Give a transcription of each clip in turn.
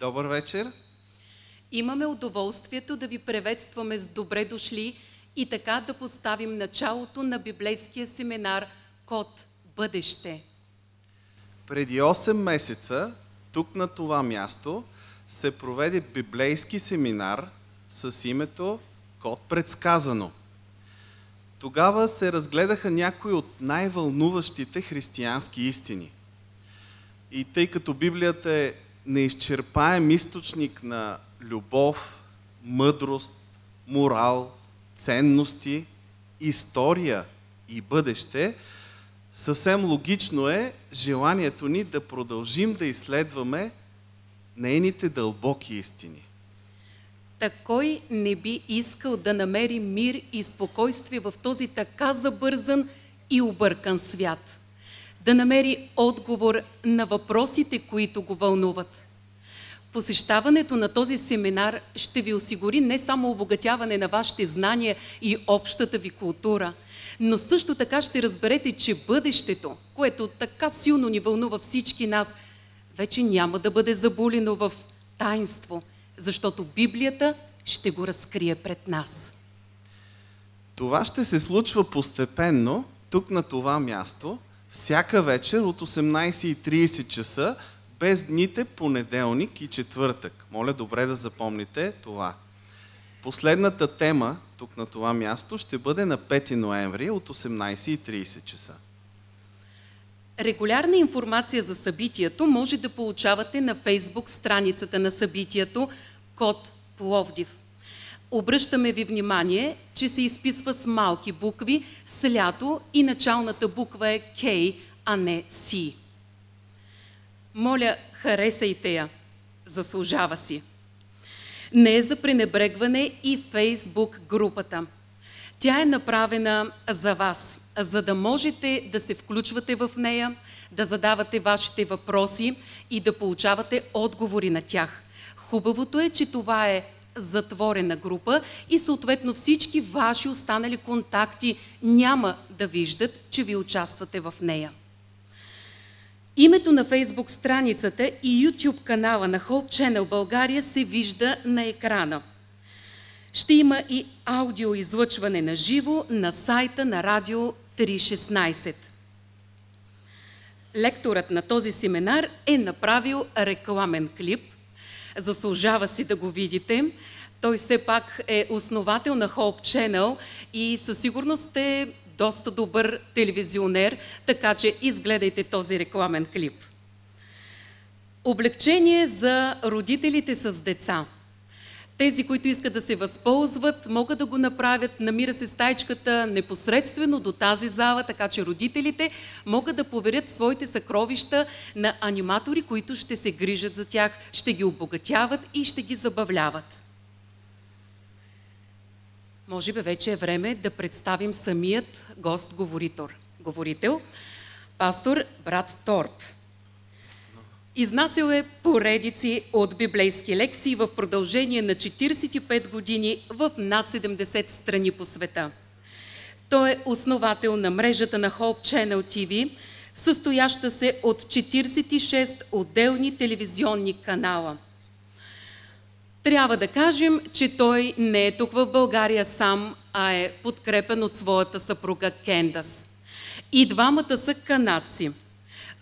Добър вечер! Имаме удоволствието да ви приветстваме с добре дошли и така да поставим началото на библейския семинар Код Бъдеще. Преди 8 месеца, тук на това място, се проведе библейски семинар с името Код предсказано. Тогава се разгледаха някои от най-вълнуващите християнски истини. И тъй като Библията е неизчерпаем източник на любов, мъдрост, морал, ценности, история и бъдеще, съвсем логично е желанието ни да продължим да изследваме нейните дълбоки истини. Кой не би искал да намери мир и спокойствие в този така забързан и объркан свят? Да намери отговор на въпросите, които го вълнуват. Посещаването на този семинар ще ви осигури не само обогатяване на вашите знания и общата ви култура, но също така ще разберете, че бъдещето, което така силно ни вълнува всички нас, вече няма да бъде забулено в таинство, защото Библията ще го разкрие пред нас. Това ще се случва постепенно, тук на това място, всяка вечер от 18:30 часа, без дните понеделник и четвъртък. Моля добре да запомните това. Последната тема, тук на това място, ще бъде на 5 ноември от 18:30 часа. Регулярна информация за събитието може да получавате на Фейсбук страницата на събитието Код Пловдив. Обръщаме ви внимание, че се изписва с малки букви, с лято и началната буква е K, а не C. Моля, харесайте я. Заслужава си. Не е за пренебрегване и Фейсбук групата. Тя е направена за вас, за да можете да се включвате в нея, да задавате вашите въпроси и да получавате отговори на тях. Хубавото е, че това е затворена група и съответно всички ваши останали контакти няма да виждат, че ви участвате в нея. Името на Фейсбук страницата и YouTube канала на Hope Channel България се вижда на екрана. Ще има и аудио излъчване на живо на сайта на Радио 316. Лекторът на този семинар е направил рекламен клип. Заслужава си да го видите. Той все пак е основател на Hope Channel и със сигурност е доста добър телевизионер, така че изгледайте този рекламен клип. Облекчение за родителите с деца. Тези, които искат да се възползват, могат да го направят. Намира се стаичката непосредствено до тази зала, така че родителите могат да поверят своите съкровища на аниматори, които ще се грижат за тях, ще ги обогатяват и ще ги забавляват. Може би вече е време да представим самият гост-говорител, пастор брат Торп. Изнасял е поредици от библейски лекции в продължение на 45 години в над 70 страни по света. Той е основател на мрежата на Hope Channel TV, състояща се от 46 отделни телевизионни канала. Трябва да кажем, че той не е тук в България сам, а е подкрепен от своята съпруга Кендас. И двамата са канадци.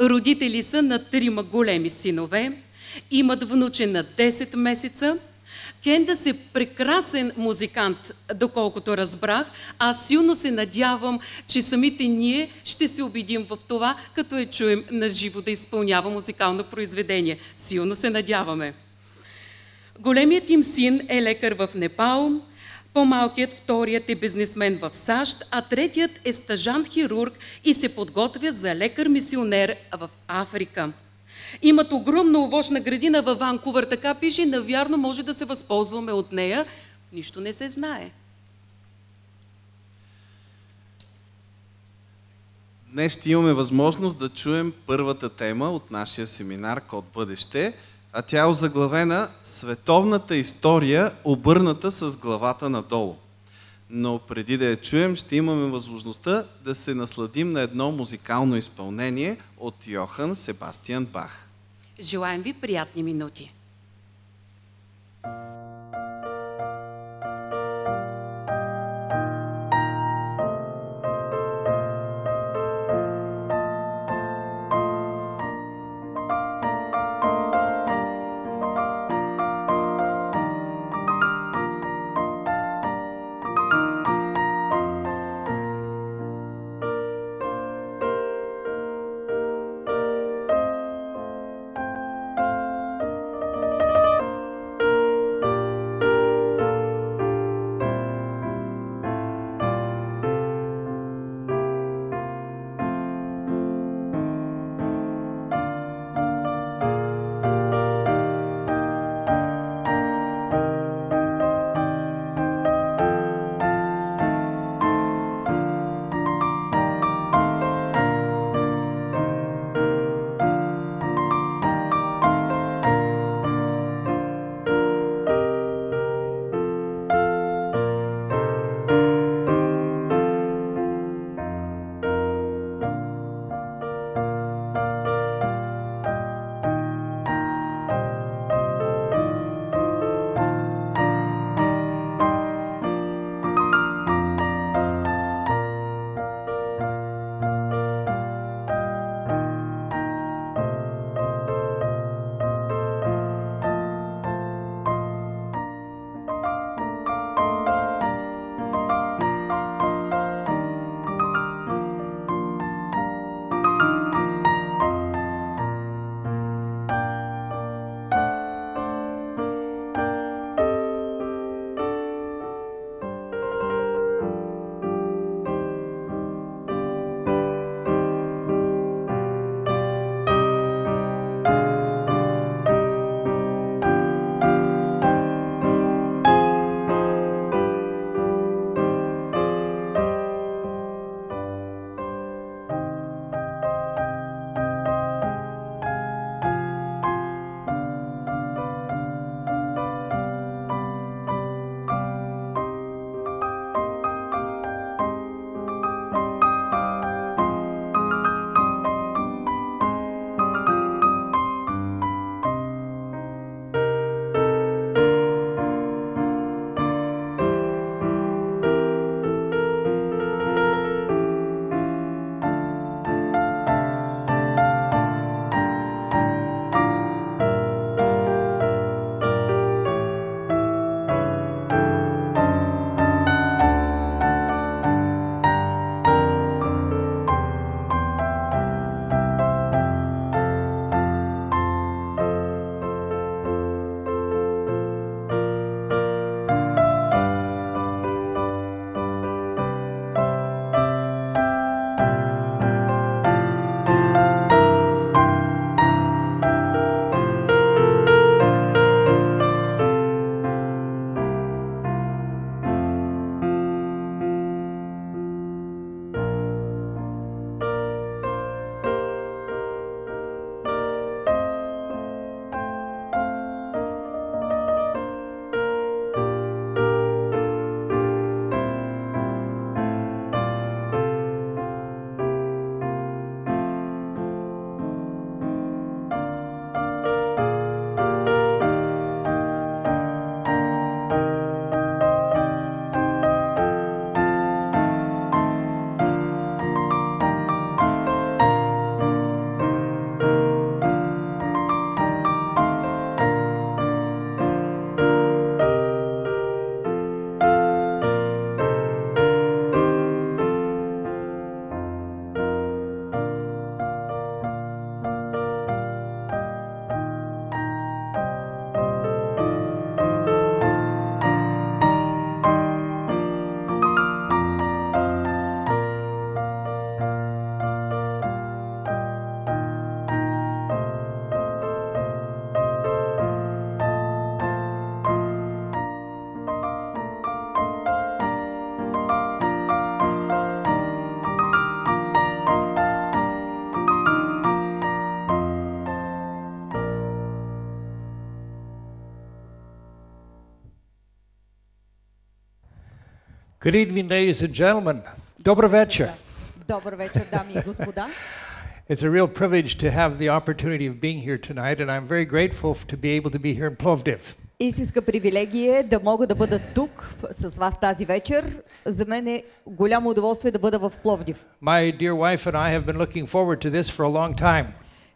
Родители са на 3 големи синове, имат внуче на 10 месеца. Кендас е прекрасен музикант, доколкото разбрах. Аз силно се надявам, че самите ние ще се убедим в това, като я чуем на живо да изпълнява музикално произведение. Силно се надяваме. Големият им син е лекар в Непал, по-малкият, вторият е бизнесмен в САЩ, а третият е стажант-хирург и се подготвя за лекар-мисионер в Африка. Имат огромна овощна градина във Ванкувър, така пише, навярно може да се възползваме от нея. Нищо не се знае. Днес ще имаме възможност да чуем първата тема от нашия семинар Код Бъдеще, а тя е озаглавена Световната история, обърната с главата надолу. Но преди да я чуем, ще имаме възможността да се насладим на едно музикално изпълнение от Йохан Себастиан Бах. Желаем ви приятни минути! Good evening, ladies and gentlemen. Добър вечер. Добър вечер, дами и господа. It's a real privilege to have the opportunity of being here tonight, and I'm very grateful to be able to be here in Plovdiv. Истинска привилегия да мога да бъда тук с вас тази вечер. За мен е голямо удоволствие да бъда в Пловдив. My dear wife and I have been looking forward to this for a long time.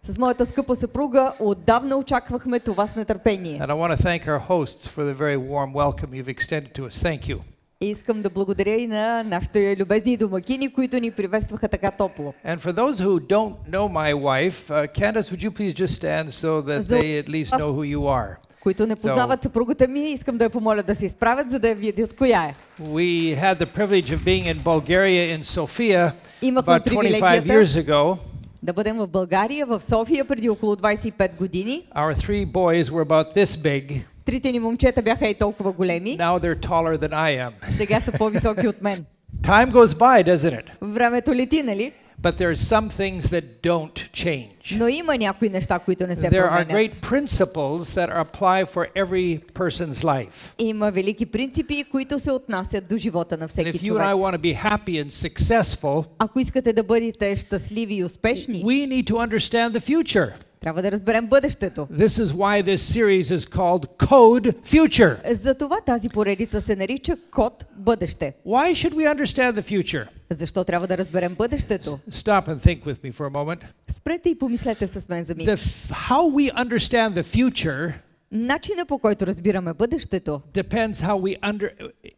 С моята скъпа съпруга отдавна очаквахме това с нетърпение. And I want to thank our hosts for the very warm welcome you've extended to us. Thank you. И искам да благодаря и на нашите любезни домакини, които ни приветстваха така топло. And for those who don't know my wife, Candace, would you please just stand so that they at least know who you are? Които не познават съпругата ми, искам да я помоля да се изправят, за да я видят коя е. We had the privilege of being in Bulgaria in Sofia Имахме about 25 years ago. Да бъдем в България, в София, преди около 25 години. Our three boys were about this big. Трите ни момчета бяха и толкова големи. Now they're taller than I am. Сега са по-високи от мен. Time goes by, doesn't it? Времето лети, нали? But there are some things that don't change. Но има някои неща, които не се There are променят. great principles that apply for every person's life. Има велики принципи, които се отнасят до живота на And всеки if you and човек. I want to be happy and successful, Ако искате да бъдете щастливи и успешни, we need to understand the future. трябва да разберем бъдещето. This is why this series is called Code Future. Затова тази поредица се нарича Код Бъдеще. Why should we understand the future? Защо трябва да разберем бъдещето? Stop and think with me for a moment. Спрете и помислете с мен за миг. How we understand the future Начина, по който разбираме бъдещето, depends how we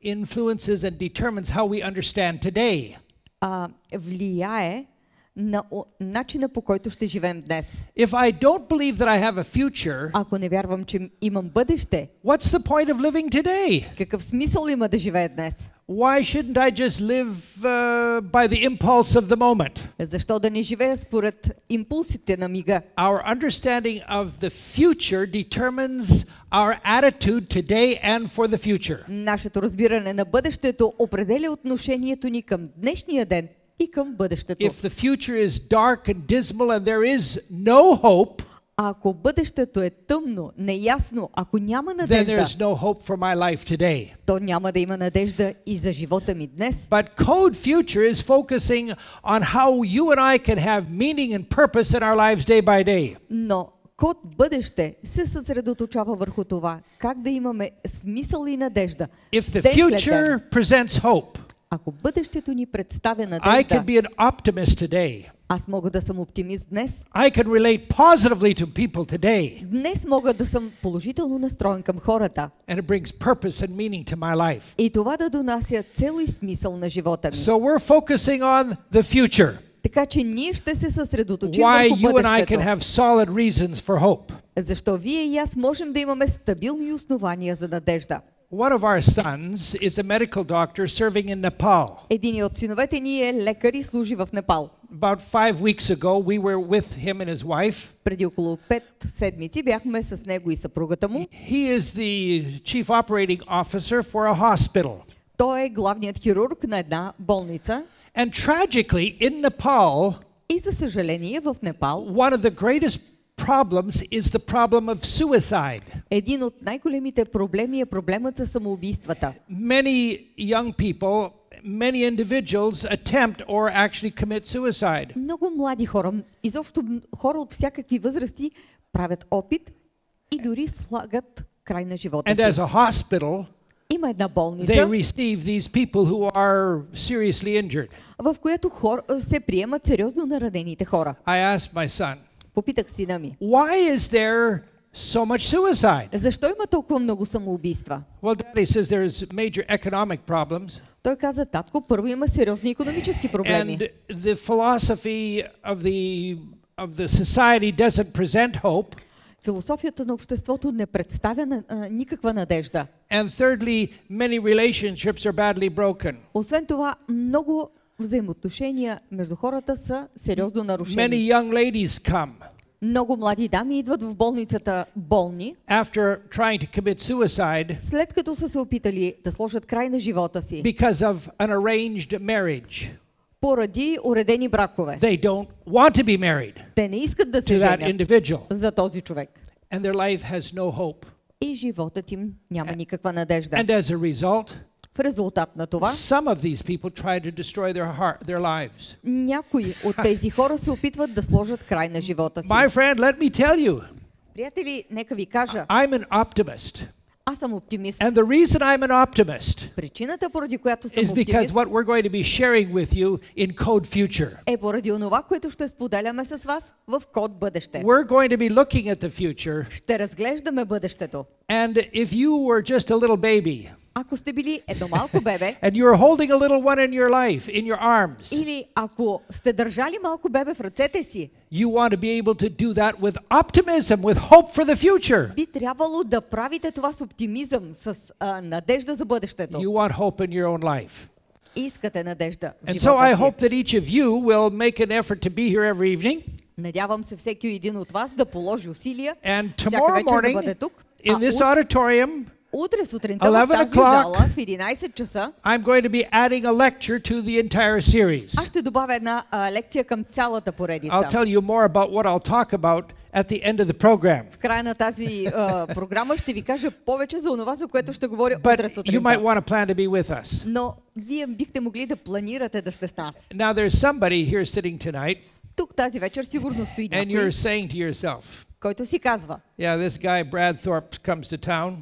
influences and determines how we understand today. влияе на начина, по който ще живеем днес. If I don't believe that I have a future, Ако не вярвам, че имам бъдеще, what's the point of living today? какъв смисъл има да живея днес? Why shouldn't I just live by the impulse of the moment? Защо да не живея според импулсите на мига? Our understanding of the future determines our attitude today and for the future. Нашето разбиране на бъдещето определя отношението ни към днешния ден и към бъдещето. If the future is dark and dismal and there is no hope, Ако бъдещето е тъмно, неясно, ако няма then надежда, there's no hope for my life today. то няма да има надежда и за живота ми днес. But Code Future is focusing on how you and I can have meaning and purpose in our lives day by day. Но Код Бъдеще се съсредоточава върху това, как да имаме смисъл и надежда. If the Ден след future ден. presents hope, Ако бъдещето ни представя I надежда, can be an optimist today. аз мога да съм оптимист днес. I can relate positively to people today. Днес мога да съм положително настроен към хората. And it brings purpose and meaning to my life. И това да донася цел и смисъл на живота ми. So we're focusing on the future. Така че ние ще се съсредоточим Why върху you and I can бъдещето. have solid reasons for hope. Защо вие и аз можем да имаме стабилни основания за надежда. One of our sons is a medical doctor serving in Nepal. Един от синовете ни е лекар и служи в Непал. About 5 weeks ago, we were with him and his wife. Преди около 5 седмици бяхме с него и съпругата му. He is the chief operating officer for a hospital. Той е главният хирург на една болница. And tragically, in Nepal, И за съжаление в Непал one of the greatest problems is the problem of suicide. един от най-големите проблеми е проблемът за самоубийствата. Many young people, many individuals attempt or actually commit suicide. Много млади хора, изобщо хора от всякакви възрасти правят опит и дори слагат край на живота And as си. a hospital, Има една they болница, receive these people who are seriously injured. в която се приемат сериозно наранените хора. I asked my son, Попитах сина ми, why is there so much suicide? защо има толкова много самоубийства? Well, Daddy says there's major economic problems. Той каза, татко, първо има сериозни икономически проблеми. And the philosophy of the society doesn't present hope. Философията на обществото не представя никаква надежда. And thirdly, many relationships are badly broken. Освен това, много взаимоотношения между хората са сериозно нарушени. Many young ladies come Много млади дами идват в болницата болни, after trying to commit suicide след като са се опитали да сложат край на живота си because of an arranged marriage. поради уредени бракове. They don't want to be married Те не искат да се to that женят individual. за този човек. And their life has no hope. И животът им няма никаква надежда. And as a result, В резултат на това, some of these people try to destroy their lives. някои от тези хора се опитват да сложат край на живота си. My friend, let me tell you, Приятели, нека ви кажа, I'm an optimist. Аз съм оптимист. And the reason I'm an optimist Причината, поради която съм is because оптимист, what we're going to be sharing with you in Code Future. е поради онова, което ще споделяме с вас в код Бъдеще. We're going to be looking at the future, Ще разглеждаме бъдещето. and if you were just a little baby, Ако сте били едно малко бебе, and you were holding a little one in your life, in your arms, или ако сте държали малко бебе в ръцете си, you want to be able to do that with optimism, with hope for the future. би трябвало да правите това с оптимизъм, с надежда за бъдещето. You want hope in your own life. Искате надежда в And so живота I си. hope that each of you will make an effort to be here every evening. Надявам се всеки един от вас да положи усилия, And всяка tomorrow вечер да morning, бъде тук. in this auditorium, Утре сутринта в 11 тази o'clock, зала в 11 часа I'm going to be adding a lecture to the entire series. аз ще добавя една лекция към цялата поредица. I'll tell you more about what I'll talk about at the end of the program. В края на тази програма ще ви кажа повече за онова, за което ще говоря утре But you might сутринта. want to plan to be with us. Но вие бихте могли да планирате да сте с нас. Now there's somebody here sitting tonight, Тук тази вечер сигурно стои and you're някой, saying to yourself, който си казва: yeah, this guy Brad Thorpe comes to town.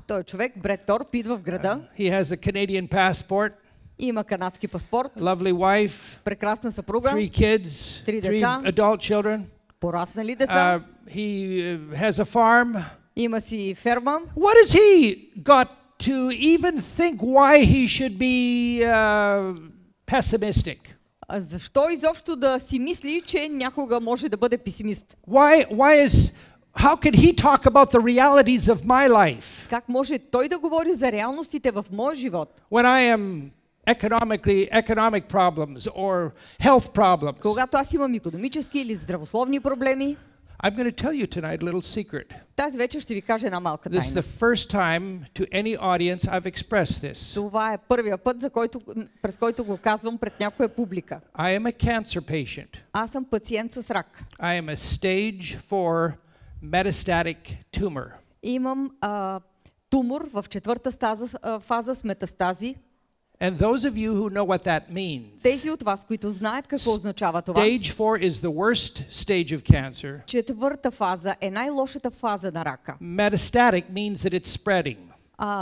той човек, Бред Торп, идва в града, He has a Canadian passport, има канадски паспорт, lovely wife, прекрасна съпруга, 3 kids, Три 3 деца. adult children. пораснали деца, He has a farm. има си ферма. What has he got to even think why he should be pessimistic? А защо изобщо да си мисли, че някога може да бъде песимист? How can he talk about the realities of my life Как може той да говори за реалностите в моя живот? when I am economic problems or health problems? Когато аз имам икономически или здравословни проблеми, I'm going to tell you tonight a little secret. тази вечер ще ви кажа една малка This is тайна. the first time to any audience I've expressed this. Това е първия път, през който го казвам пред някоя публика. I am a cancer patient. Аз съм пациент с рак. I am a stage 4 metastatic tumor. Имам тумор в четвърта фаза с метастази. And those of you who know what that means, Тези от вас, които знаят какво означава това, stage 4 is the worst stage of cancer. четвърта фаза е най-лошата фаза на рака. Metastatic means that it's spreading.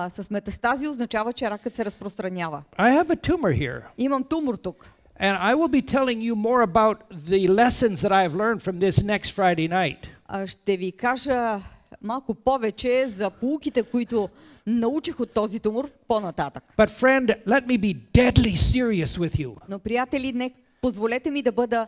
С метастази означава, че ракът се разпространява. I have a tumor here. Имам тумор тук. And I will be telling you more about the lessons that I have learned from this next Friday night. Ще ви кажа малко повече за поуките, които научих от този тумор по-нататък. But friend, let me be deadly serious with you. Но, приятели, позволете ми да бъда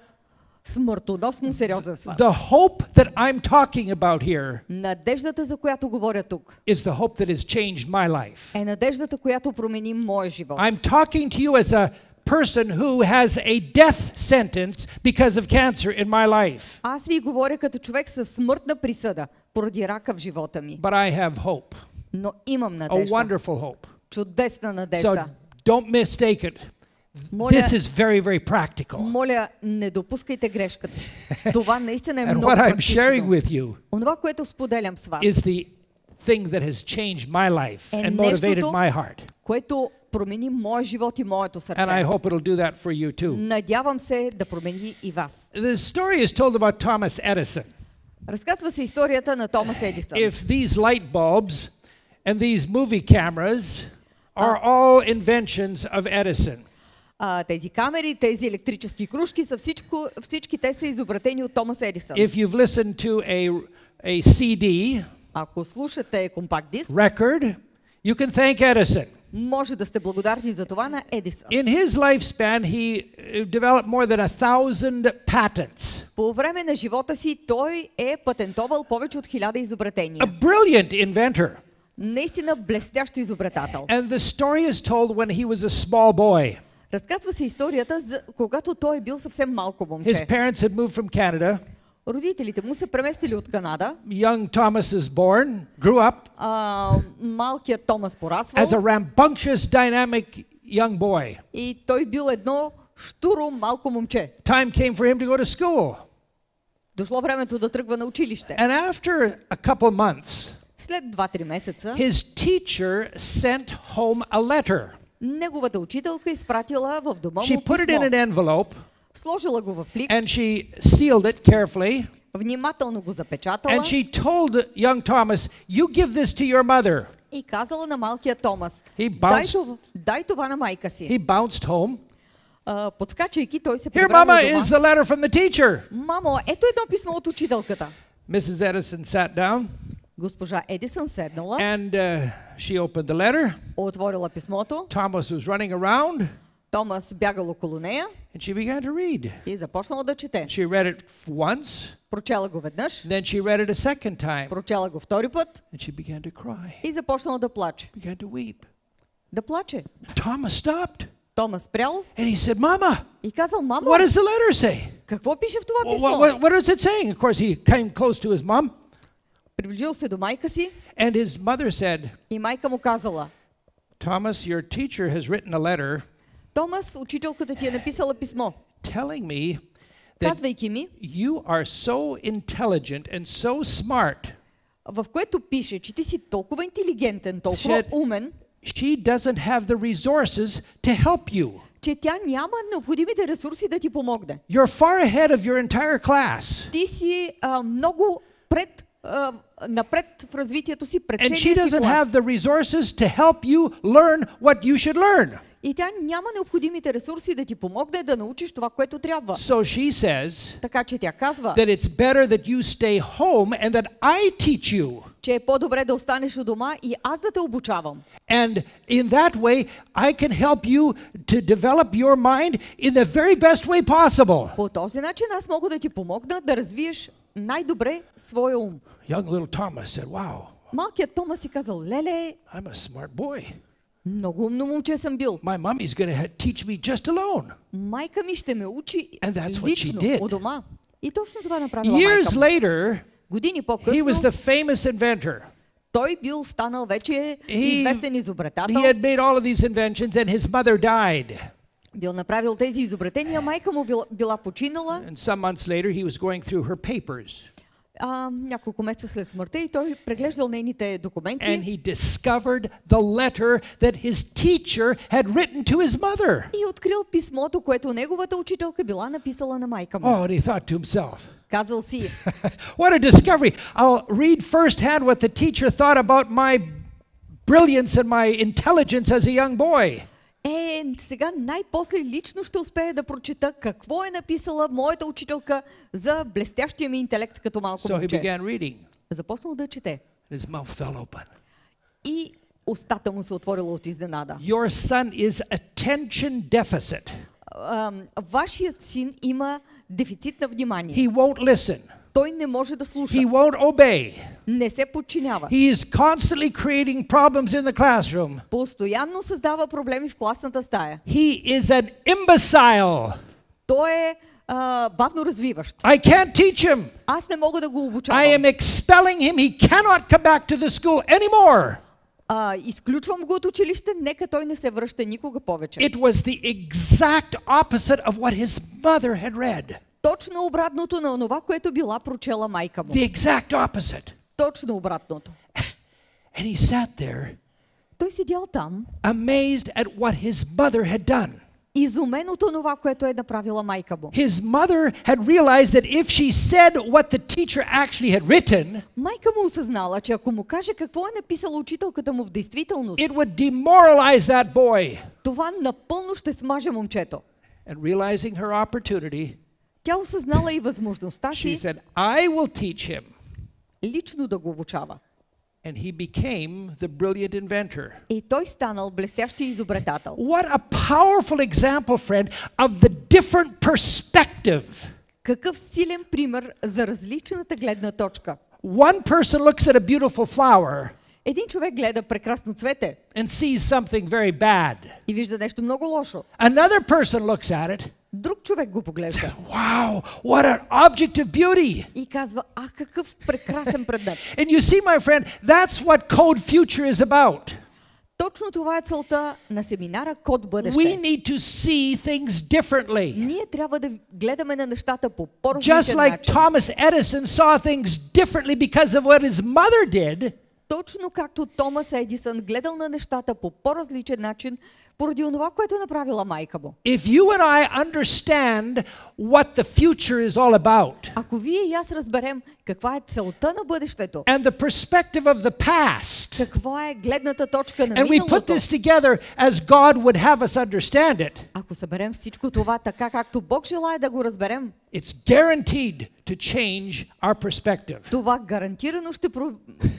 смъртоносно сериозен с вас. The hope that I'm talking about here Надеждата, за която говоря тук, is the hope that has changed my life. е надеждата, която промени моя живот. I'm talking to you as a person who has a death sentence because of cancer in my life. Аз ви говоря като човек със смъртна присъда поради рака в живота ми. But I have hope. Но имам A надежда. wonderful hope. Чудесна So надежда. don't mistake it. Моля, This is very, very practical. моля, не допускайте грешката. Това наистина е And много what I'm sharing практично. with you Онова, което споделям с вас, is the thing that has changed my life е and motivated нещото, my heart. което промени моя живот и моето And I сърце. hope it'll do that for you too. Надявам се да промени и вас. The story is told about Thomas Edison. Разказва се историята на Томас Едисън. If these light bulbs and these movie cameras are all inventions of Edison, Тези камери, тези електрически кружки са всички те са изобретени от Томас Едисън. if you've listened to a CD Ако слушате компакт диск, record, you can thank Edison. може да сте благодарни за това на Едисън. In his lifespan, he developed more than 1,000 patents. По време на живота си той е патентовал повече от 1000 изобретения. A brilliant inventor. Наистина блестящ изобретател. And the story is told when he was a small boy. Разказва се историята, когато той е бил съвсем малко His момче. parents had moved from Canada. Родителите му се преместили от Канада. Young Thomas is born, grew up Малкият Томас порасвал as a rambunctious, dynamic young boy. и той бил едно щуро малко момче. Time came for him to go to school. Дошло времето да тръгва на училище. And after a couple of months, След 2-3 месеца his teacher sent home a letter. неговата учителка изпратила в дома She му put it in писмо. an envelope Сложила го в плик and she sealed it carefully. Внимателно го запечатала. And she told young Thomas, "You give this to your mother." И казала на малкия Томас, дай това на майка си. He bounced home. Подскачайки, той се Here, превърна Mama, у is дома. the letter from the teacher. Мамо, ето едно писмо от учителката. Mrs. Edison sat down Госпожа Едисън седнала, and she opened the letter. отворила писмото. Thomas was running around Томас бягал около нея and she began to read. и започнала да чете. She read it once, Прочела го веднъж, then she read it a second time, прочела го втори път and she began to cry, и започнала да плаче. began to weep. Да плаче. Thomas stopped Томас спрял and he said, "Mama, и казал, мамо, what does the letter say?" какво пише в това писмо? What is it saying? Of course, he came close to his mom, Приближил се до майка си and his mother said, и майка му казала, "Thomas, your teacher has written a letter Томас, учителката ти е написала писмо, telling me that казвайки ми, you are so intelligent and so smart. в което пише, че ти си толкова интелигентен, толкова умен, She doesn't have the resources to help you. че тя няма необходимите ресурси да ти помогне. You're far ahead of your entire class. Ти си много напред в развитието си пред And she целия ти doesn't have клас. the resources to help you learn what you should learn. И тя няма необходимите ресурси да ти помогне да научиш това, което трябва. So she says Така че тя казва, that it's better that you stay home and that I teach you. че е по-добре да останеш у дома и аз да те обучавам. And in that way, I can help you to develop your mind in the very best way possible. По този начин аз мога да ти помогна да развиеш най-добре своя ум. Young little Thomas said, "Wow, Малкият Томас си казал, леле, I'm a smart boy. много умно момче съм бил. My mommy's going to teach me just alone." Майка ми ще ме учи And that's what she лично did. у дома. И точно това направила Years майка му. later, Години he was по-късно the famous inventor. той бил станал вече известен изобретател. He had made all of these inventions and his mother died. Бил направил тези изобретения, майка му била починала. And some months later, he was going through her papers. Няколко месеца след смъртта и той преглеждал нейните документи. And he discovered the letter that his teacher had written to his mother. И открил писмото, което неговата учителка била написала на майка му. Oh, and he thought to himself, Казал си, what a discovery. I'll read firsthand what the teacher thought about my brilliance and my intelligence as a young boy. Сега най-после лично ще успея да прочета какво е написала моята учителка за блестящия ми интелект като малко So he момче. began reading. Започнал да чете. His mouth fell open. И устата му се отворила от изненада. Your son is attention deficit. Вашият син има дефицит на внимание. He won't listen. Той не може да слуша. He won't obey. Не се подчинява. He is constantly creating problems in the classroom. Постоянно създава проблеми в класната стая. He is an imbecile. Той е бавно развиващ. I can't teach him. Аз не мога да го обучавам. I am expelling him. He cannot come back to the school anymore. Изключвам го от училище, нека той не се връща никога повече. It was the exact opposite of what his mother had read. Точно обратното на онова, което била прочела майка му. The exact opposite. Точно обратното. And he sat there, Той седял там, amazed at what his mother had done. изумен от онова, което е направила майка му. His mother had realized that if she said what the teacher actually had written, Майка му осъзнала, че ако му каже какво е написала учителката му в действителност, it would demoralize that boy. това напълно ще смаже момчето. And realizing her opportunity, Тя осъзнала и възможността she си said, I will teach him. лично да го обучава. And he became the brilliant inventor. И той станал блестящи изобретател. What a powerful example, friend, of the different perspective. Какъв силен пример за различната гледна точка. One person looks at a beautiful flower Един човек гледа прекрасно цвете and sees something very bad. и вижда нещо много лошо. Another person looks at it. Друг човек го поглежда Wow, what an object of beauty. и казва, какъв прекрасен предмет. And you see, my friend, that's what Code Future is about. Точно това е целта на семинара Код Бъдеще. We need to see things differently. Ние трябва да гледаме на нещата по Just по-различен like начин. Thomas Edison saw things differently because of what his mother did, Точно както Томас Едисън гледал на нещата по по-различен начин поради онова, което е направила майка му. If you and I understand what the future is all about, Ако вие и аз разберем каква е целта на бъдещето, and the perspective of the past, каква е гледната точка на and we put миналото, this together as God would have us understand it, ако съберем всичко това така, както Бог желае да го разберем, it's guaranteed to change our perspective. това гарантирано ще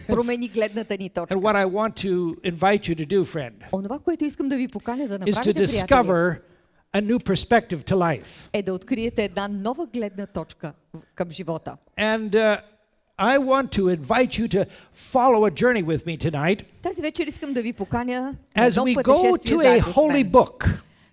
промени гледната ни точка. And what I want to invite you to do, friend, Онова, което искам да ви поканя да is to направите, приятели, discover a new perspective to life. е да откриете една нова гледна точка към живота. And I want to invite you to follow a journey with me tonight Тази вечер искам да ви поканя на as едно we go пътешествие to a заедно с holy мен. book,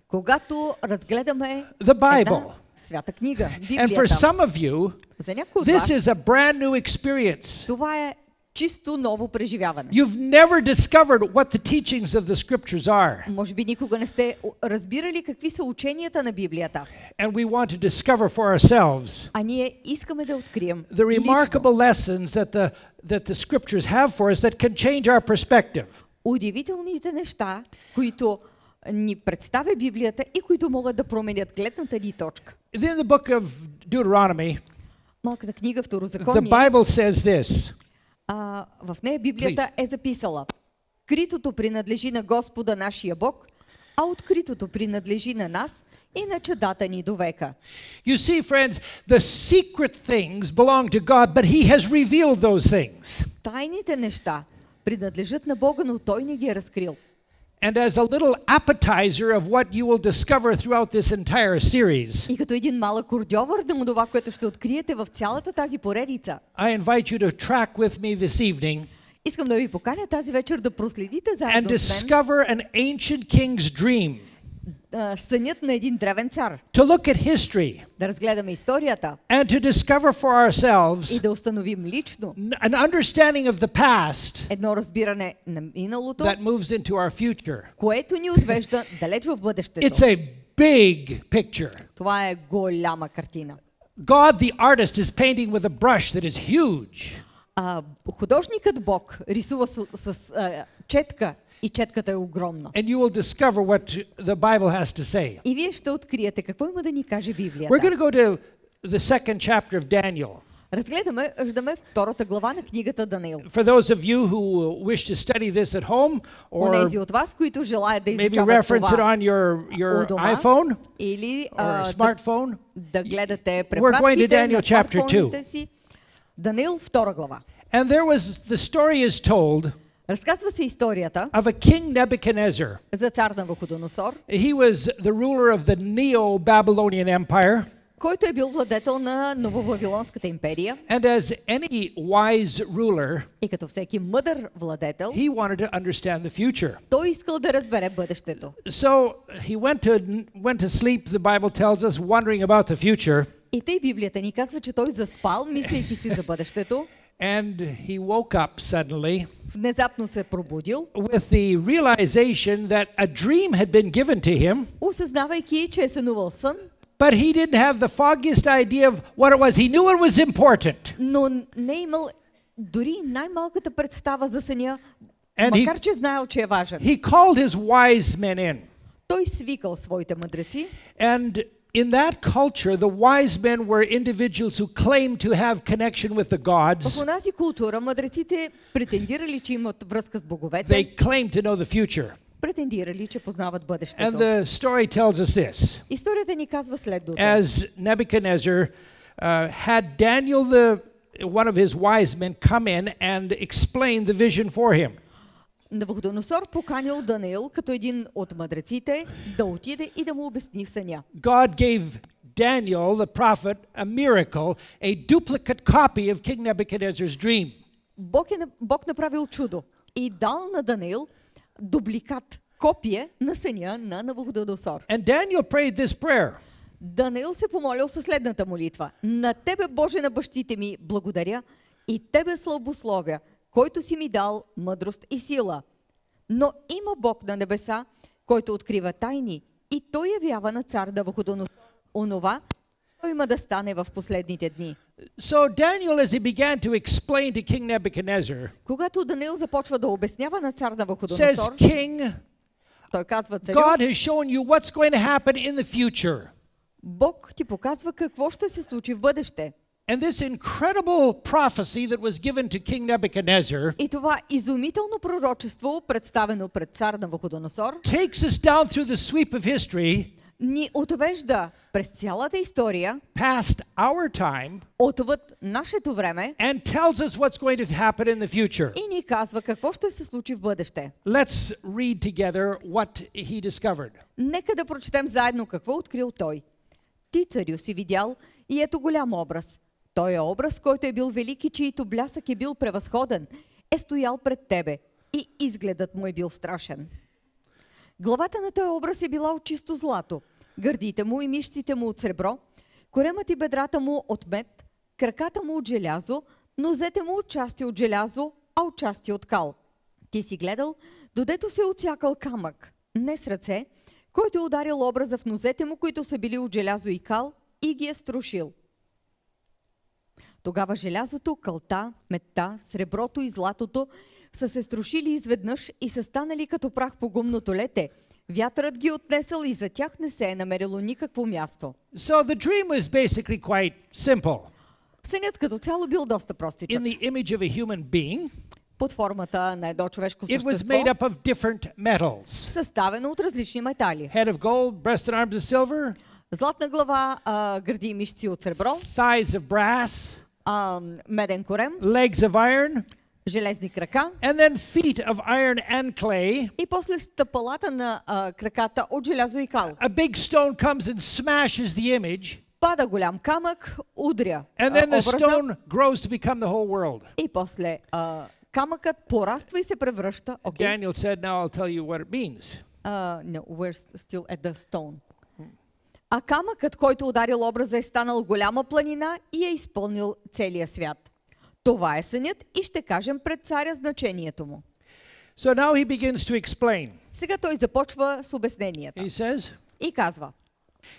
Когато разгледаме the Bible. една свята книга, And for Библията. some of you, За някои от this вас is a brand new experience. това е чисто ново преживяване. You've never discovered what the teachings of the scriptures are. Може би никога не сте разбирали какви са ученията на Библията. And we want to discover for ourselves А ние искаме да открием the лично remarkable lessons that the scriptures have for us that can change our perspective. удивителните неща, които ни представя Библията и които могат да променят гледната ни точка. In the book of Deuteronomy, Малката книга the Второзаконие, Bible says this. в нея Библията е записала: "Критото принадлежи на Господа нашия Бог, а откритото принадлежи на нас и на чадата ни до века." You see, friends, the secret things belong to God, but He has revealed those things. Тайните неща принадлежат на Бога, но Той не ги е разкрил. And as a little appetizer of what you will discover throughout this entire series, И като един малък ордьовър на това, което ще откриете в цялата тази поредица, I invite you to track with me this evening искам да ви поканя тази вечер да проследите and заедно с мен discover an ancient king's dream. сънят на един древен цар. To look at history Да разгледаме историята and to discover for и ourselves да установим лично an understanding of the past едно разбиране на миналото, that moves into our future. което ни отвежда далеч в бъдещето. It's a big picture. Това е голяма картина. God, the artist, is painting with a brush that is huge. Художникът Бог рисува с четка и четката е огромна. And you will discover what the Bible has to say. И вие ще откриете какво има да ни каже Библията. We're going to go to the second chapter of Daniel. Разглеждаме втората глава на книгата Даниил. For those of you who wish to study this at home or Онези от вас, които желаят да maybe изучават reference it това on your у дома, iPhone или or smartphone, да гледате going to препратките Daniel на chapter смартфоните си. Даниил, втора глава. and the story is told Разказва се историята of a king Nebuchadnezzar. за цар Навуходоносор, He was the ruler of the Neo-Babylonian Empire, който е бил владетел на Нововавилонската империя. and as any wise ruler, И като всеки мъдър владетел, he wanted to understand the future. той искал да разбере бъдещето. So he went to sleep, the Bible tells us, wondering about the future, И тъй Библията ни казва, че той заспал, мислейки си за бъдещето, and he woke up suddenly внезапно се пробудил, with the realization that a dream had been given to him, осъзнавайки, че е сънувал сън, but he didn't have the foggiest idea of what it was. He knew it was important. но не е имал дори най-малката представа за съня, And макар че знаел, че е важен. he called his wise men in. Той свикал своите мъдреци And in that culture, the wise men were individuals who claimed to have connection with the в gods. онази култура мъдреците претендирали, че имат връзка с боговете, They claimed to know the future. претендирали, че познават And бъдещето. the story tells us this. Историята ни казва следното. As Nebuchadnezzar had Daniel, one of his wise men, come in and explain the vision for him. Навуходоносор поканил Даниил като един от мъдреците да отиде и да му обясни съня. God gave Daniel, the prophet, a miracle, a duplicate copy of King Nebuchadnezzar's dream. Бог направил чудо и дал на Даниил дубликат, копие на съня на Навуходоносор. And Daniel prayed this prayer. Даниил се помолил със следната молитва: "На Тебе, Боже на бащите ми, благодаря и Тебе славословя, който си ми дал мъдрост и сила. Но има Бог на небеса, който открива тайни, и Той явява на цар Навуходоносор онова, което има да стане в последните дни." So Daniel, as he began to explain to King Nebuchadnezzar, Когато Даниил започва да обяснява на цар says, Навуходоносор, King, Той казва: царю, God has shown you what's going to happen in the future. Бог ти показва какво ще се случи в бъдеще. And this incredible prophecy that was given to King Nebuchadnezzar И това изумително пророчество, представено пред цар Навуходоносор, takes us down through the sweep of history, ни отвежда през цялата история, past our time, отвъд нашето време and tells us what's going to happen in the future. и ни казва какво ще се случи в бъдеще. Let's read together what he discovered. Нека да прочетем заедно какво открил той. Ти, царю, си видял и ето голям образ. Той е образ, който е бил велик и чието блясък е бил превъзходен, е стоял пред тебе и изгледът му е бил страшен. Главата на този образ е била от чисто злато, гърдите му и мишците му от сребро, коремът и бедрата му от мед, краката му от желязо, нозете му от части от желязо, а от части от кал. Ти си гледал, додето се отсякал камък, не с ръце, който е ударил образа в нозете му, които са били от желязо и кал, и ги е струшил. Тогава желязото, кълта, медта, среброто и златото са се струшили изведнъж и са станали като прах по гумното лете. Вятърът ги отнесъл и за тях не се е намерило никакво място. So the dream was basically quite simple. Сънят като цяло бил доста простичък. In the image of a human being, Под формата на едно човешко it was същество, made up of different metals. съставено от различни метали. Head of gold, breast and arms of silver, Златна глава, гърди и мишци от сребро, thighs of brass, меден корем, legs of iron, железни крака and then feet of iron and clay. и после стъпалата на краката от желязо и кал. A big stone comes and smashes the image, Пада голям камък, удря and then the образа stone grows to become the whole world. и после камъкът пораства и се превръща. Okay. Daniel said, now I'll tell you what it means. No, we're still at the stone. А камъкът, който ударил образа, е станал голяма планина и е изпълнил целия свят. Това е сънят и ще кажем пред царя значението му. So now he begins to explain. Сега той започва с обясненията. He says, И казва,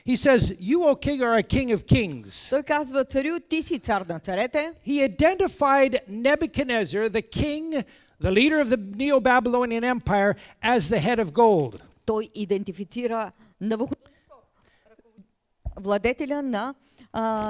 you, O king, are a king of kings. той казва: царю, ти си цар на царете. He identified Nebuchadnezzar, the king, the leader of the Neo-Babylonian Empire, as the head of gold. Той идентифицира Навуходоносор, владетеля на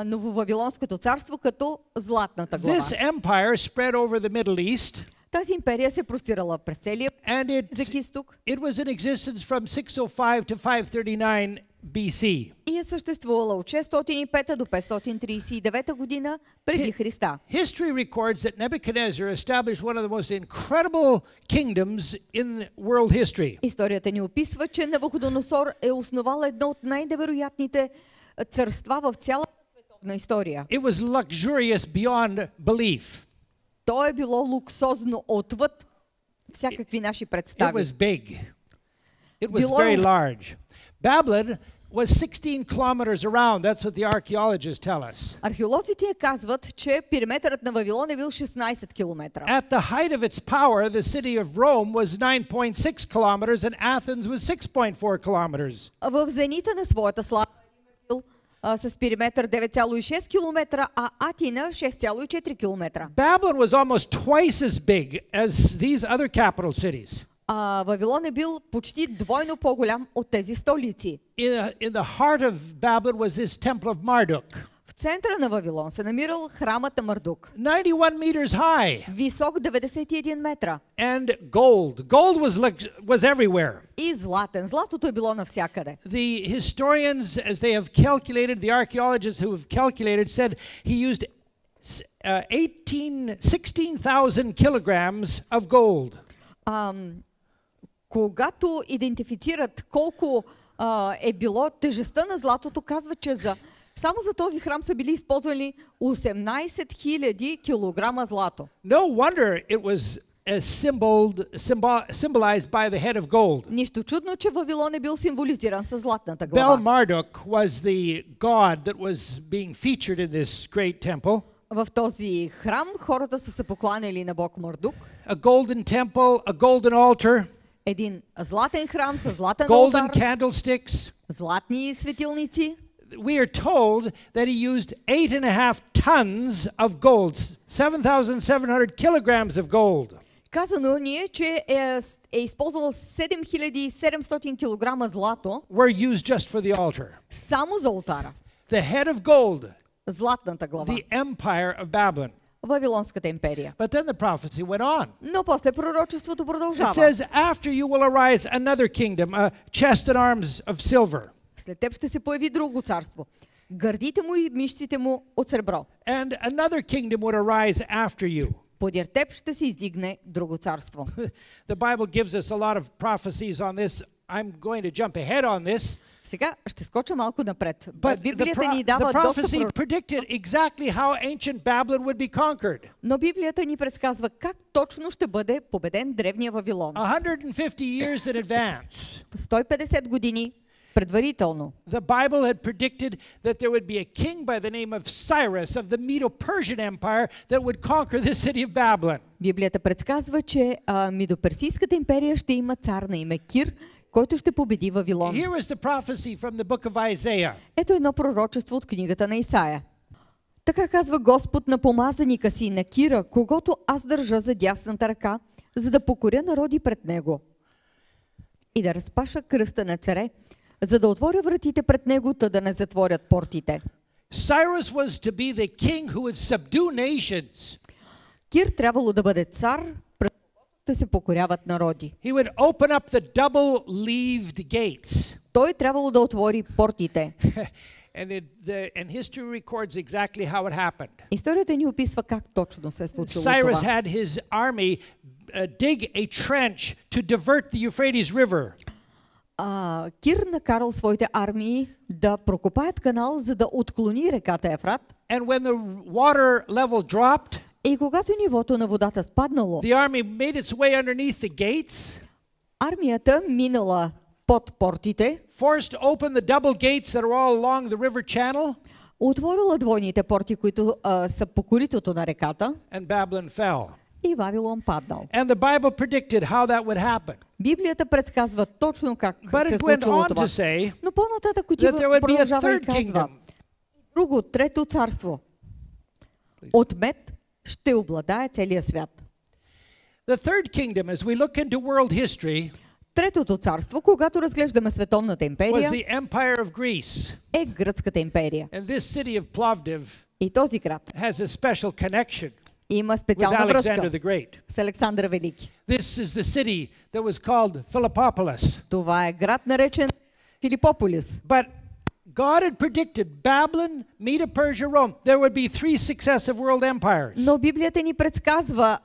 Нововавилонското царство, като златната глава. This empire spread over the Middle East, Тази империя се простирала през целия and Близък изток it was in existence from 605 to 539 BC. и е съществувала от 605 до 539 година преди Христа. History records that Nebuchadnezzar established one of the most incredible kingdoms in world history. Историята ни описва, че Навуходоносор е основал едно от най-невероятните царства в цялата световна история. It was luxurious beyond belief. То е било луксозно отвъд всякакви наши It представи. was big. It was very large. Babylon was 16 kilometers around. That's what the archaeologists tell us. Археолозите казват, че периметърът на Вавилон е бил 16 километра. At the height of its power, the city of Rome was 9.6 kilometers and Athens was 6.4 kilometers. В зенита на своята слава е бил с периметър 9,6 километра, а Атина 6,4 километра. Babylon was almost twice as big as these other capital cities. Вавилон е бил почти двойно по-голям от тези столици. In the heart of Babylon was this temple of Marduk. В центъра на Вавилон се намирал храмът на Мардук. 91 meters high. Висок 91 метра. And gold. Gold was everywhere. И златен. Златото е било навсякъде. The historians, as they have calculated, the archaeologists who have calculated, said he used 16,000 kilograms of gold. Когато идентифицират колко е било тежестта на златото, казва, че само за този храм са били използвали 18 000 килограма злато. No wonder it was symbolized by the head of gold. Нищо чудно, че Вавилон е бил символизиран със златната Bel глава. Marduk was the god that was being featured in this great temple. В този храм хората са се покланяли на Бог Мардук. A golden temple, a golden altar, Един златен храм с златен golden олтар, candlesticks. златни светилници. We are told that he used 8.5 tons of gold, 7,700 kilograms of gold. Казано ни е, че е използвал 7700 кг злато were used just for the altar. само за олтара. The head of gold, Златната глава. the empire of Babylon. Вавилонската империя. But then the prophecy went on. Но после пророчеството It продължава. says, after you will arise another kingdom, a chest and arms of silver. След теб ще се появи друго царство. Гърдите му и мишците му от сребро. And another kingdom would arise after you. Подир теб ще се издигне друго царство. The Bible gives us a lot of prophecies on this. I'm going to jump ahead on this. Сега ще скоча малко напред. But Библията ни the дава доста prophecy predicted exactly how ancient Babylon would be conquered. Но Библията ни предсказва как точно ще бъде победен древния Вавилон. 150 years in advance. 150 години предварително. The Bible had predicted that there would be a king by the name of Cyrus of the Medo-Persian Empire that would conquer the city of Babylon. Библията предсказва, че Медоперсийската империя ще има цар на име Кир, който ще победи Вавилон. Here is the prophecy from the book of Isaiah. Ето едно пророчество от книгата на Исаия. Така казва Господ на помазаника си, на Кира, когото аз държа за дясната ръка, за да покоря народи пред него и да разпаша кръста на царе, за да отворя вратите пред него, та да не затворят портите. Cyrus was to be the king who would subdue nations. Кир трябвало да бъде цар, пред когото ще се покоряват народи. He would open up the double-leaved gates. Той трябвало да отвори портите. And history records exactly how it happened. Историята ни описва как точно се е случило Cyrus това. had his army dig a trench to divert the Euphrates River. Кир накарал своите армии да прокопаят канал, за да отклони реката Ефрат. And when the water level dropped, И когато нивото на водата спаднало, the army made its way underneath the gates, армията минала под портите, forced open the double gates that are all along the river channel, отворила двойните порти, които са по коритото на реката, and Babylon fell. и Вавилон паднал. And the Bible predicted how that would happen. Библията предсказва точно как But се it went случило on това. to say Но по-нататък that there would be a продължава и third казва: kingdom. друго, трето царство от мед ще обладае целия свят. The third kingdom, as we look into world history, Третото царство, когато разглеждаме Световната was империя, the Empire of Greece. е Гръцката империя. And this city of Plovdiv И този град has a special connection има with специална Alexander връзка the Great. с Александър Велики. This is the city that was called Philippopolis. Това е град наречен Филипополис. But God had predicted Babylon, Medo-Persia, Rome. There would be three successive world empires. Но Библията ни предсказва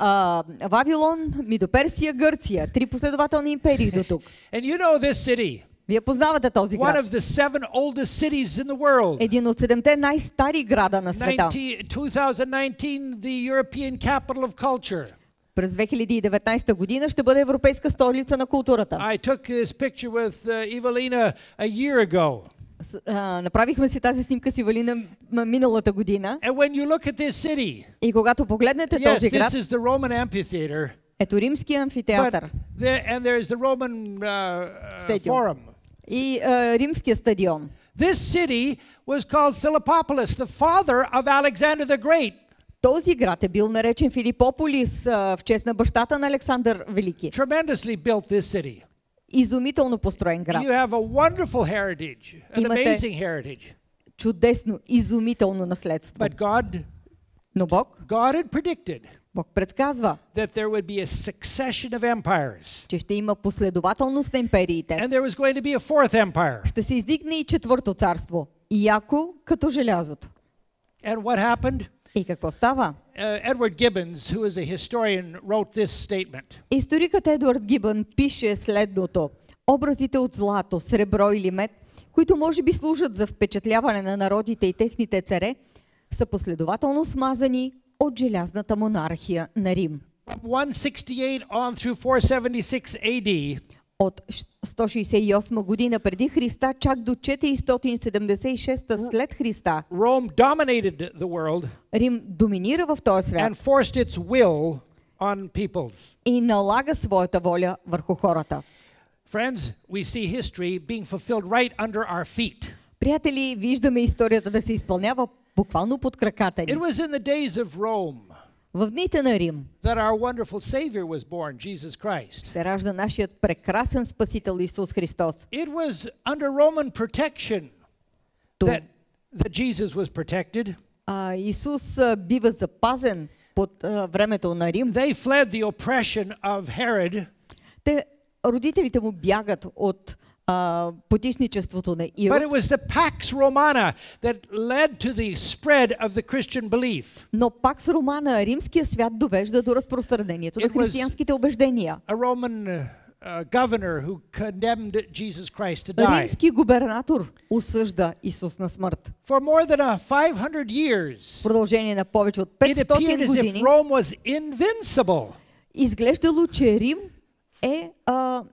Вавилон, Медоперсия, Гърция. 3 последователни империи до тук. And you know this city, Вие познавате този one град. of the 7 oldest cities in the world. Един от 7-те най-стари града на света. 2019, the European capital of culture. През 2019 година ще бъде европейска столица на културата. I took this picture with Evelina a year ago. Направихме си тази снимка с Ивалина миналата година. And when you look at this city, И когато погледнете yes, този град, this is the Roman amphitheater, ето римския амфитеатър and there's the Roman Stadium. forum. И римския стадион. This city was called Philippopolis, the father of Alexander the Great. Този град е бил наречен Филипополис в чест на бащата на Александър Велики. Tremendously built this city. Изумително построен град. You have a wonderful heritage, an Имате amazing heritage. чудесно, изумително наследство. But God Но Бог had predicted Бог предсказва, that there would be a succession of empires. че ще има последователност на империите. And there was going to be a fourth empire. Ще се издигне и четвърто царство. Яко като желязото. And what happened? И какво става? Edward Gibbons, who is a historian, wrote this statement. Историкът Едуард Гибън пише следното. Образите от злато, сребро или мед, които може би служат за впечатляване на народите и техните царе, са последователно смазани от желязната монархия на Рим. 168 on through 476 AD, От 168 година преди Христа, чак до 476 след Христа, Rome dominated the world Рим доминира в този свят and forced its will on people. и налага своята воля върху хората. Friends, we see history being fulfilled right under our feet. Приятели, виждаме историята да се изпълнява буквално под краката It ни. was in the days of Rome. В дните на Рим that our wonderful Savior was born, Jesus Christ. се ражда нашият прекрасен Спасител Исус Христос. It was under Roman protection that Jesus was protected. Исус бива запазен под времето на Рим. They fled the oppression of Herod. Родителите му бягат от потисничеството на Ирод. But it was the Pax Romana that led to the spread of the Christian belief. Но Пакс Романа, римския свят, довежда до разпространението на християнските убеждения. A Roman governor who condemned Jesus Christ to die. Римски губернатор осъжда Исус на смърт. For more than 500 years, В продължение на повече от it appeared 500 as if години Rome was invincible. изглеждало, че Рим е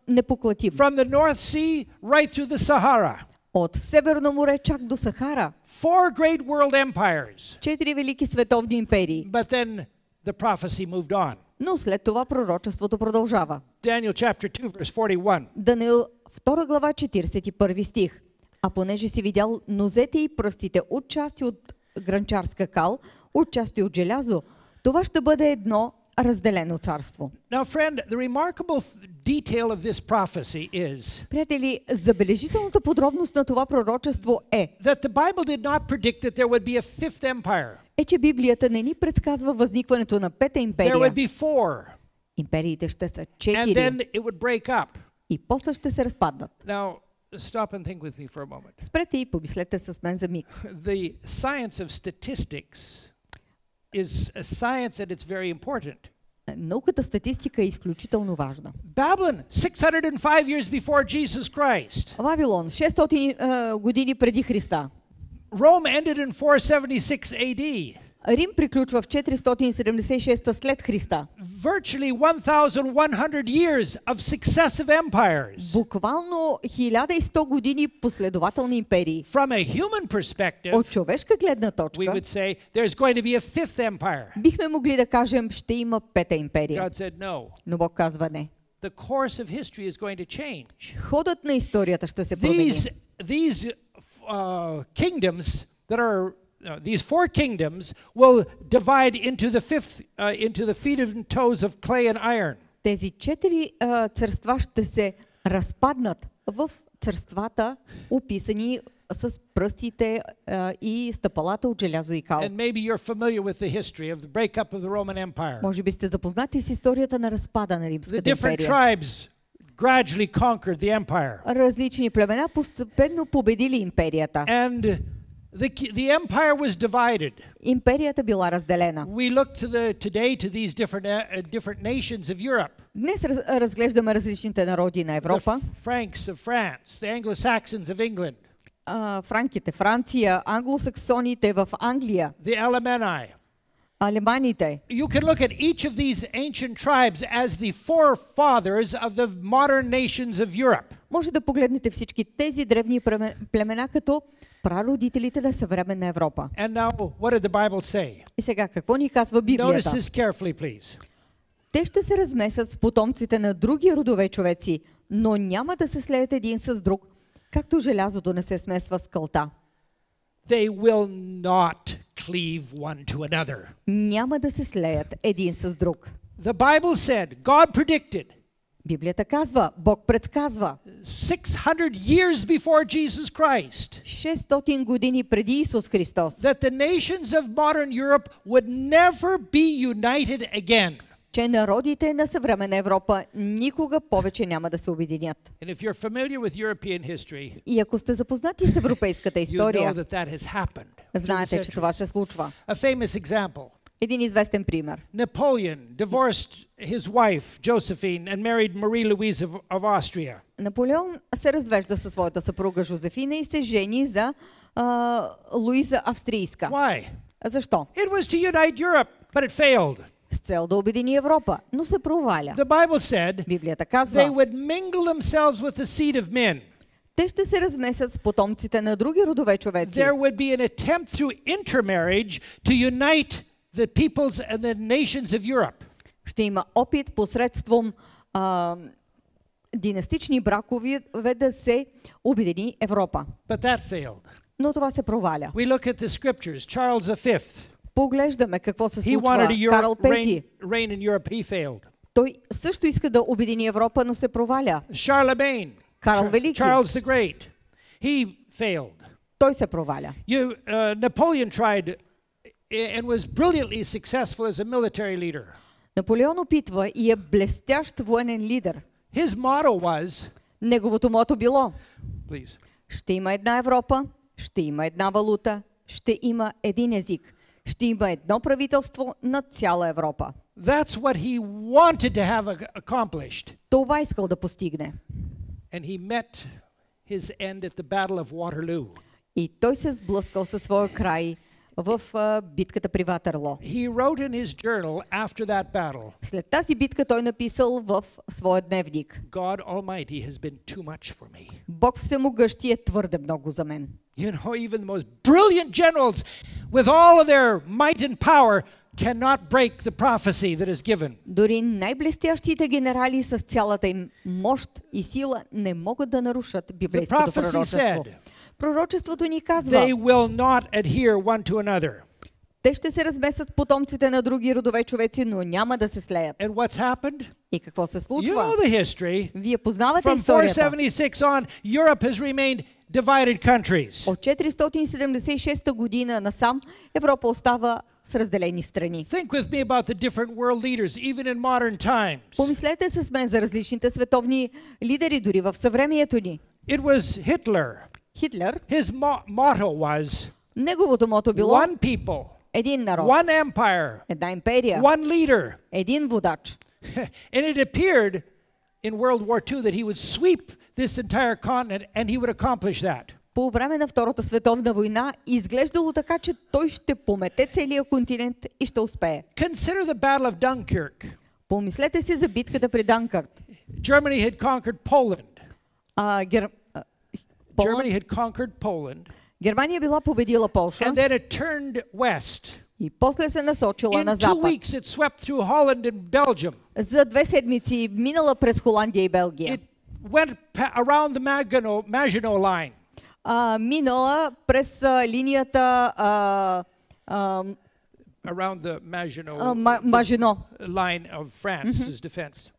непоклатим. From the North Sea right through the Sahara. От Северно море чак до Сахара. 4 great world empires. 4 велики световни империи. But then the prophecy moved on. Но след това пророчеството продължава. Daniel chapter 2 verse 41. Даниил 2 глава 41 стих. А понеже си видял нозете и пръстите отчасти от гранчарска кал, отчасти от желязо, това ще бъде едно разделено царство. Now, friend, the remarkable detail of this prophecy is Приятели, забележителната подробност на това пророчество е, that the Bible did not predict that there would be a fifth empire. че Библията не ни предсказва възникването на пета There империя. would be 4, Империите ще са and 4 then it would break up. и после ще се разпаднат. Now, stop and think with me for a moment. Спрете и помислете с мен за миг. The science of statistics is a science and it's very important. Науката статистика е изключително важна. Babylon, 605 years before Jesus Christ. Вавилон, 600 години преди Христа. Rome ended in 476 AD. Рим приключва в 476 след Христа. Virtually 1100 years of successive empires. Буквално 1100 години последователни империи. From a human perspective, От човешка гледна we точка, would say there's going to be a fifth empire. бихме могли да кажем, ще има пета империя. God said no. Но Бог казва не. The course of history is going to change. Ходът на историята ще се промени. These kingdoms that are these 4 kingdoms will divide into the feet and toes of clay and iron. Тези 4 царства ще се разпаднат в царствата, описани с пръстите и стъпалата от желязо и кал. And maybe you're familiar with the history of the breakup of the Roman Empire. Може би сте запознати с историята на разпада на The римската different империя. tribes gradually conquered the empire. Различни племена постепенно победили империята. And the empire was divided. Империята била разделена. We look today to these different nations of Europe. Днес разглеждаме различните народи на Европа. The Franks of France, the Anglo-Saxons of England, Франките, Франция, англосаксоните в Англия, the Alemanni. алеманите. You can look at each of these ancient tribes as the forefathers of the modern nations of Europe. Може да погледнете всички тези древни племена като прародителите на съвременна Европа. And now, what did the Bible say? И сега, какво ни казва Notice Библията? this carefully, please. Те ще се размесят с потомците на други родове човеци, но няма да се слеят един с друг, както желязото не се смесва с кълта. They will not cleave one to another. Няма да се слеят един с друг. The Bible said, God predicted, Библията казва, Бог предсказва, 600 years before Jesus Christ, 600 години преди Исус Христос, that the nations of modern Europe would never be united again. че народите на съвременна Европа никога повече няма да се обединят. And if you're familiar with European history, И ако сте запознати с европейската you история, know that has happened. знаете, че това се случва. A famous example. Един известен пример. Napoleon divorced his wife, Josephine, and married Marie-Louise of Austria. Наполеон се развежда със своята съпруга Жозефина и се жени за Луиза Австрийска. Why? Защо? It was to unite Europe, but it failed. С цел да обедини Европа, но се проваля. The Bible said Библията they казва, would mingle themselves with the seed of men. те ще се размесят с потомците на други родове човеци. There would be an attempt through intermarriage to unite the peoples and the nations of Europe. Ще има опит посредством династични бракове да се обедини Европа. But that failed. Но това се проваля. We look at the scriptures. Charles V, Поглеждаме какво се He случва. wanted to Карл Пети. reign in Europe. He failed. Той също иска да обедини Европа, но се проваля. Charlemagne, Карл Велики. Charles the Great, he failed. Той се проваля. Napoleon tried and was brilliantly successful as a military leader. Наполеон опитва и е блестящ военен лидер. His motto was, Неговото мото било: please, ще има една Европа, ще има една валута, ще има един език, ще има едно правителство на цяла Европа. that's what he wanted to have accomplished. Това искал да постигне. And he met his end at the Battle of Waterloo. И той се сблъскал със своя край в битката при Ватерло. He wrote in his journal after that battle, След тази битка той написал в своя дневник: God Almighty has been too much for me. Бог всемогъщи е твърде много за мен. You know, even the most brilliant generals with all of their might and power cannot break the prophecy that is given. Дори най-блестящите генерали с цялата им мощ и сила не могат да нарушат библейското пророчество. Пророчеството ни казва: They will not adhere one to another. те ще се размесят потомците на други родове човеци, но няма да се слеят. And what's happened? И какво се You случва? know the history. Вие познавате From историята. 476 on, Europe has remained divided countries. От 476 година насам Европа остава с разделени страни. Think with me about the different world leaders, even in modern times. Помислете с мен за различните световни лидери, дори в съвремието ни. It was Hitler. Хитлер, His motto was неговото мото било: one people, един народ, one empire, една империя, one leader. един водач. And it appeared in World War II that he would sweep this entire continent and he would accomplish that. По време на Втората световна война изглеждало така, че той ще помете целия континент и ще успее. Consider the Battle of Dunkirk. Помислете си за битката при Данкърт. Germany had conquered Poland. Germany Поланд- had conquered Poland, Германия била победила Полша and then it turned west. и после се насочила In на 2 запад. weeks, it swept through Holland and Belgium. За 2 седмици минала през Холандия и Белгия. It went around the Maginot Line. Минала през линията Around the Maginot Мажино. line of France's defense.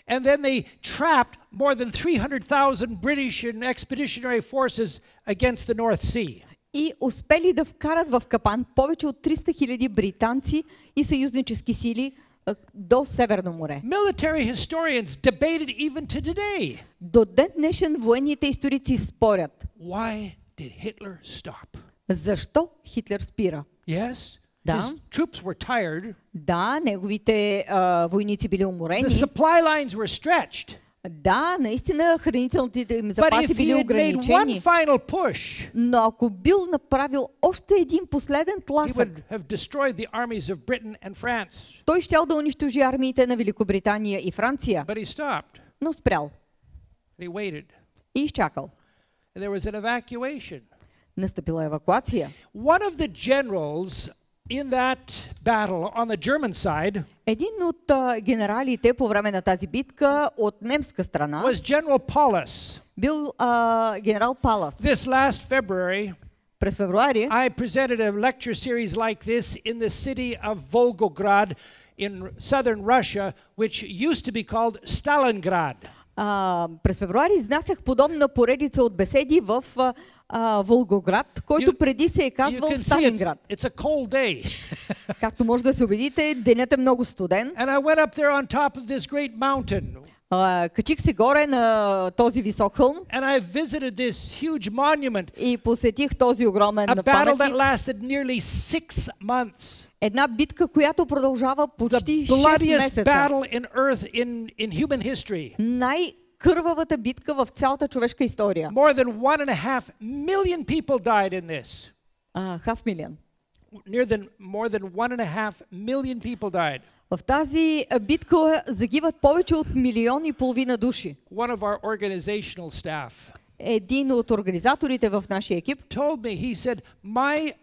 And then they trapped more than 300,000 British and expeditionary forces against the North Sea. И успели да вкарат в капан повече от 300 000 британци и съюзнически сили до Северно море. Military historians debated even to today. До ден днешен военните историци спорят. Why did Hitler stop? Защо Хитлер спира? Yes, Да. his troops were tired. Да, неговите войници били уморени. The supply lines were stretched. Да, наистина хранителните им But запаси if били he had made one ограничени. final push, Но ако бил направил още един последен he тласък, would have destroyed the armies of Britain and France. той щял да унищожи армиите на Великобритания и Франция, But he stopped. но спрял He waited. и изчакал. And there was an evacuation. Настъпила евакуация. One of the generals in that battle on the German side Един от генералите по време на тази битка от немска страна was General Paulus. бил генерал Палас. This last February, През февруари I presented a lecture series like this in the city of Volgograd in southern Russia, which used to be called Stalingrad. през февруари изнасях подобна поредица от беседи в Волгоград, който преди се е You казвал can see Сталинград. it's a cold day. Както може да се убедите, денят е много студен. And I went up there on top of this great mountain. Качих се горе на този висок хълм And I visited this huge monument, и посетих този огромен a battle that паметник. lasted nearly 6 months. Една битка, която продължава The почти 6 bloodiest месеца. battle in earth in human history. Най-кървавата битка в цялата човешка история. More than 1.5 million people died in this. Half million. More than 1.5 million people died. В тази битка загиват повече от 1,5 милиона души. One of our organizational staff Един от организаторите в нашия екип told me, he said, my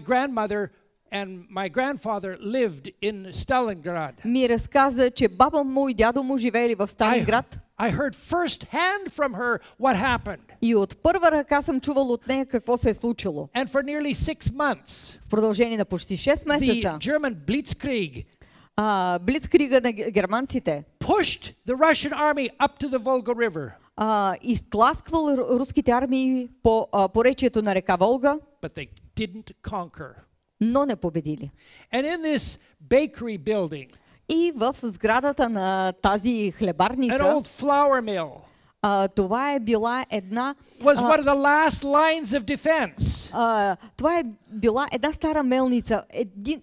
grandmother and my grandfather lived in Stalingrad. ми разказа, че баба му и дядо му живеели в Сталинград. I heard firsthand from her what happened. И от първа ръка съм чувал от нея какво се е случило. And for nearly 6 months, В продължение на почти 6 the месеца, German Blitzkrieg блицкрига на германците pushed the Russian army up to the Volga River. изтласквал руските армии по поречието на река Волга, But they didn't conquer. но не победили. And in this bakery building, И в сградата на тази an хлебарница, old flour mill това е била една was one of the last lines of defense. това е била една стара мелница,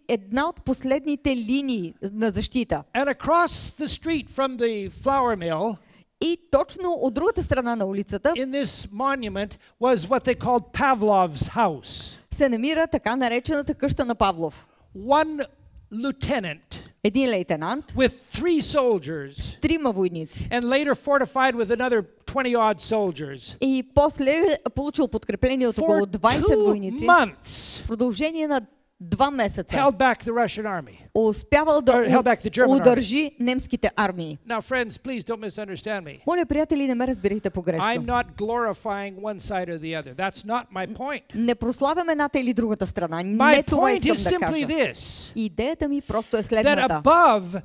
една от последните линии на защита. And across the street from the flour mill, И точно от другата страна на улицата in this monument, was what they called Pavlov's house. се намира така наречената къща на Павлов. One lieutenant Един лейтенант with 3 soldiers, с 3 войници. and later fortified with another 20-odd soldiers. И после получил подкрепление от около For 20 2 войници. months, В продължение на 2 месеца held back the Russian army. успявал да Held back the German army. удържи немските армии. Now, friends, please don't misunderstand me. Моля, приятели, не ме разбирайте I'm погрешно. not glorifying one side or the other. That's not my point. Не прославям едната или другата страна. My Не това point искам is да simply кажа. this, Идеята ми просто е that следната. above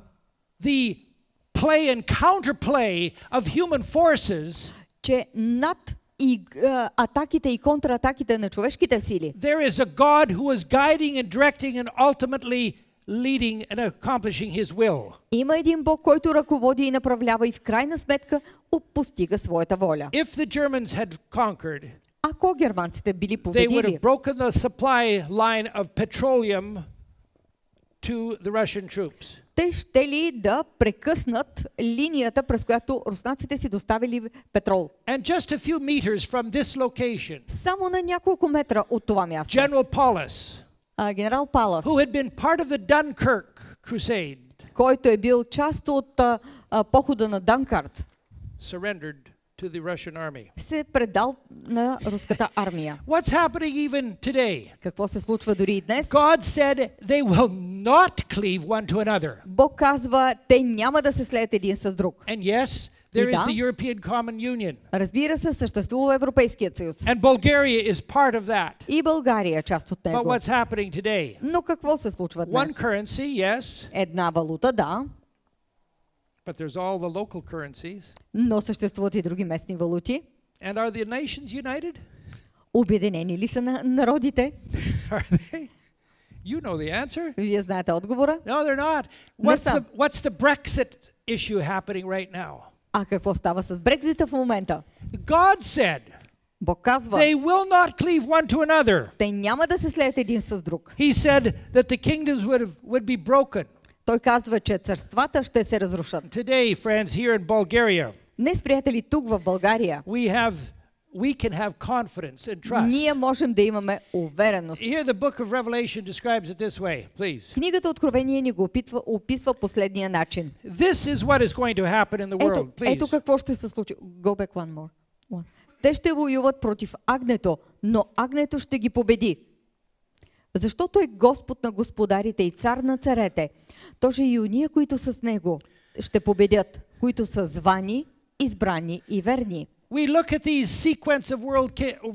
the play and counterplay of human forces, Че над атаките и контратаките на човешките сили there is a God who is guiding and directing and ultimately leading and accomplishing His will. има един Бог, който ръководи и направлява и в крайна сметка постига своята воля. If the Germans had conquered, Ако германците били they would победили, have broken the supply line of petroleum to the Russian troops. те ще ли да прекъснат линията, през която руснаците си доставили петрол. And just a few meters from this location, Само на няколко метра от това място. General Paulus, Генерал Палас, who had been part of the Dunkirk crusade, който е бил част от похода на Данкарт, surrendered to the Russian army. се предал на руската армия. What's happening even today? Какво се случва дори и днес? God said they will not cleave one to another. Бог казва, те няма да се слеят един с друг. And yes, there И is да. the European Common Union. Разбира се, съществува Европейският съюз. And Bulgaria is part of that. И България е част от But него. what's happening today? Но какво се случва One днес? currency, yes, Една валута, да, but there's all the local currencies. но съществуват и други местни валути. And are the nations united? Обединени ли са на народите? Are they? You know the answer. Вие знаете отговора. No, they're not. Не са. What's the Brexit issue happening right now? А какво става с Брекзита в момента? God said Бог казва, they will not cleave one to another. те няма да се слеят един с друг. He said that the kingdoms would be broken. Той казва, че царствата ще се разрушат. Today, friends, here in Bulgaria, Днес, приятели, тук в България, we can have confidence and trust. ние можем да имаме увереност. Here the book of Revelation describes it this way, please. Книгата Откровение ни го описва последния начин. This is what is going to happen in the world, Ето please. какво ще се случи. Go back one more. One. Те ще воюват против агнето, но агнето ще ги победи. Защото е Господ на господарите и цар на царете. Тоже и уния, които са с него, ще победят, които са звани, избрани и верни. We look at these sequence of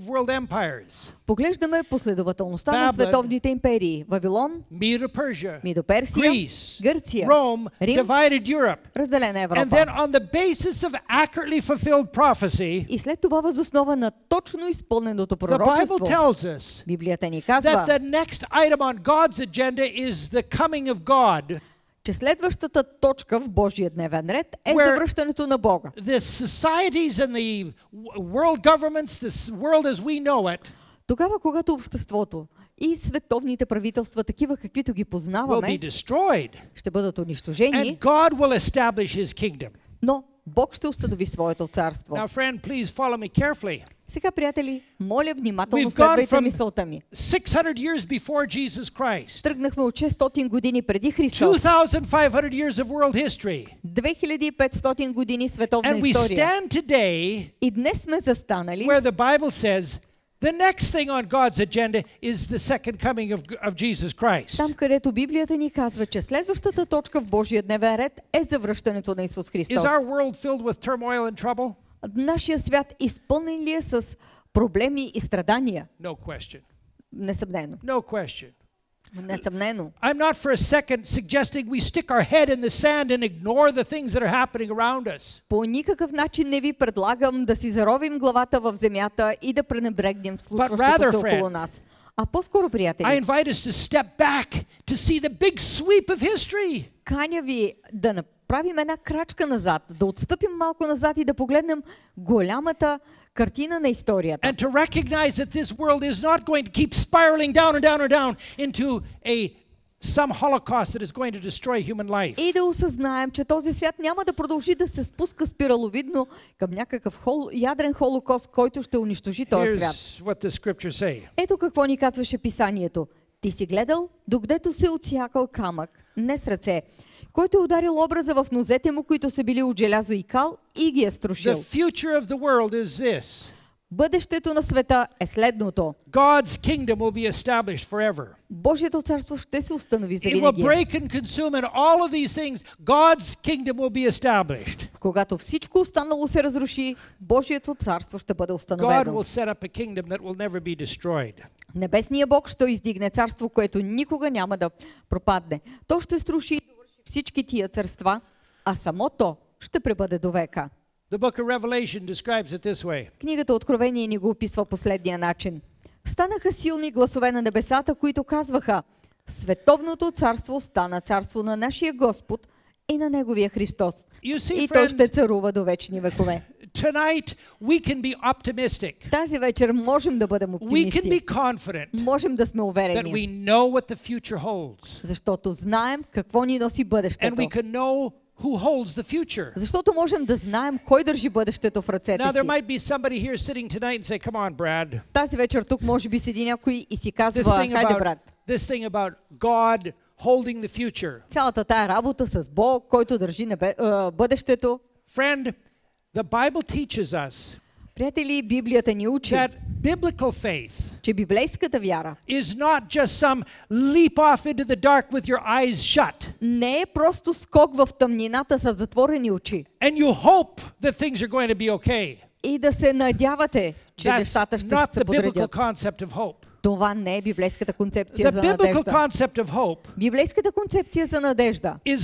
world empires. Поглеждаме последователността на Babylon, световните империи. Вавилон, Medo-Persia, Мидоперсия, Greece, Гърция, Rome, Рим, divided Europe. разделена And Европа. then on the basis of accurately fulfilled prophecy, И след това въз основа на точно изпълненото the Bible пророчество, tells us Библията ни that казва, the next item on God's agenda is the coming of God. че следващата точка в Божия дневен ред е Where завръщането на Бога. the societies and the world governments, the world as we know it, Тогава, когато обществото и световните правителства, такива каквито ги will be познаваме, destroyed. ще бъдат унищожени, And God will establish His kingdom. но Бог ще установи своето царство. Now, friend, please follow me carefully. Сега, приятели, моля внимателно We've gone следвайте from мисълта ми. 600 years before Jesus Christ, Тръгнахме от 600 години преди Христос, 2,500 years of world history, 2500 години световна and we история. stand today И днес сме застанали where the Bible says The next thing on God's agenda is the second coming of Jesus Christ. Там, където Библията ни казва, че следващата точка в Божия дневен ред е завръщането на Исус Христос. Is our world filled with turmoil and trouble? Нашия свят изпълнен ли е с проблеми и страдания? No question. Несъмнено. No question. Несъмнено. I'm not for a second suggesting we stick our head in the sand and ignore the things that are happening around us. По никакъв начин не ви предлагам да си заровим главата в земята и да пренебрегнем случващото се около нас. А по-скоро, приятели, I invite us to step back to see the big sweep of history. каня ви да направим една крачка назад, да отстъпим малко назад и да погледнем голямата картина на историята. And to recognize that this world is not going to keep spiraling down and down and down into some holocaust that is going to destroy human life. И да осъзнаем, че този свят няма да продължи да се спуска спираловидно към някакъв ядрен холокост, който ще унищожи този свят. Here's what the scriptures say. Ето какво ни казваше писанието. Ти си гледал, докъдето се отсякал камък, не с ръце, който е ударил образа в нозете му, които са били от желязо и кал, и ги е струшил. The future of the world is this. Бъдещето на света е следното. God's kingdom will be established forever. Божието царство ще се установи за It will винаги. break and consume, and all of these things, God's kingdom will be established. Когато всичко останало се разруши, Божието царство ще бъде God установено. will set up a kingdom that will never be destroyed. Небесният Бог ще издигне царство, което никога няма да пропадне. То ще струши и довърши всички тия царства, а само то ще пребъде до века. The book of Revelation describes it this way. Книгата Откровение ни го описва последния начин. Станаха силни гласове на небесата, които казваха: Световното царство стана царство на нашия Господ и на Неговия Христос. You see, И то friend, ще царува до вечни векове. tonight we can be optimistic. Тази вечер можем да бъдем We can оптимисти. be confident Можем да сме that уверени, we know what the future holds. защото знаем какво ни носи And бъдещето. we can know who holds the future. Защото можем да знаем кой държи бъдещето в ръцете Now there си. might be somebody here sitting tonight and say, "Come on, Brad. Тази вечер тук може би седи някой и си This казва: thing хайде, about брат, God holding the future." цялата тая работа с Бог, който държи бъдещето. Friend, the Bible teaches us Приятели, Библията ни учи, that biblical faith че библейската вяра is not just some leap off into the dark with your eyes shut не е просто скок в тъмнината с затворени очи and you hope that things are going to be okay. и да се надявате, че That's нещата ще not се the biblical подредят. concept of hope. Това не е библейската концепция The за biblical надежда. concept of hope Библейската концепция за надежда is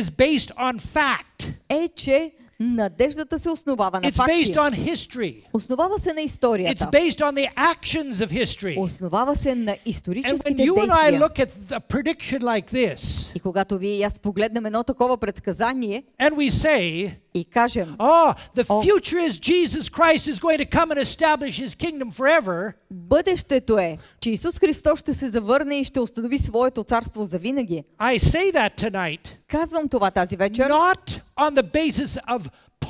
based on fact. е, че надеждата се основава на It's based факти. on history. Основава се на It's историята. based on the actions of history. Основава се на And when историческите you and I действия. look at a prediction like this, И когато вие и аз погледнем едно такова предсказание and we say, и кажем: the future is Jesus Christ is going to come and establish his kingdom forever, бъдещето е, че Исус Христос ще се завърне и ще установи своето царство за винаги. I say that tonight, Казвам това тази вечер not on the basis of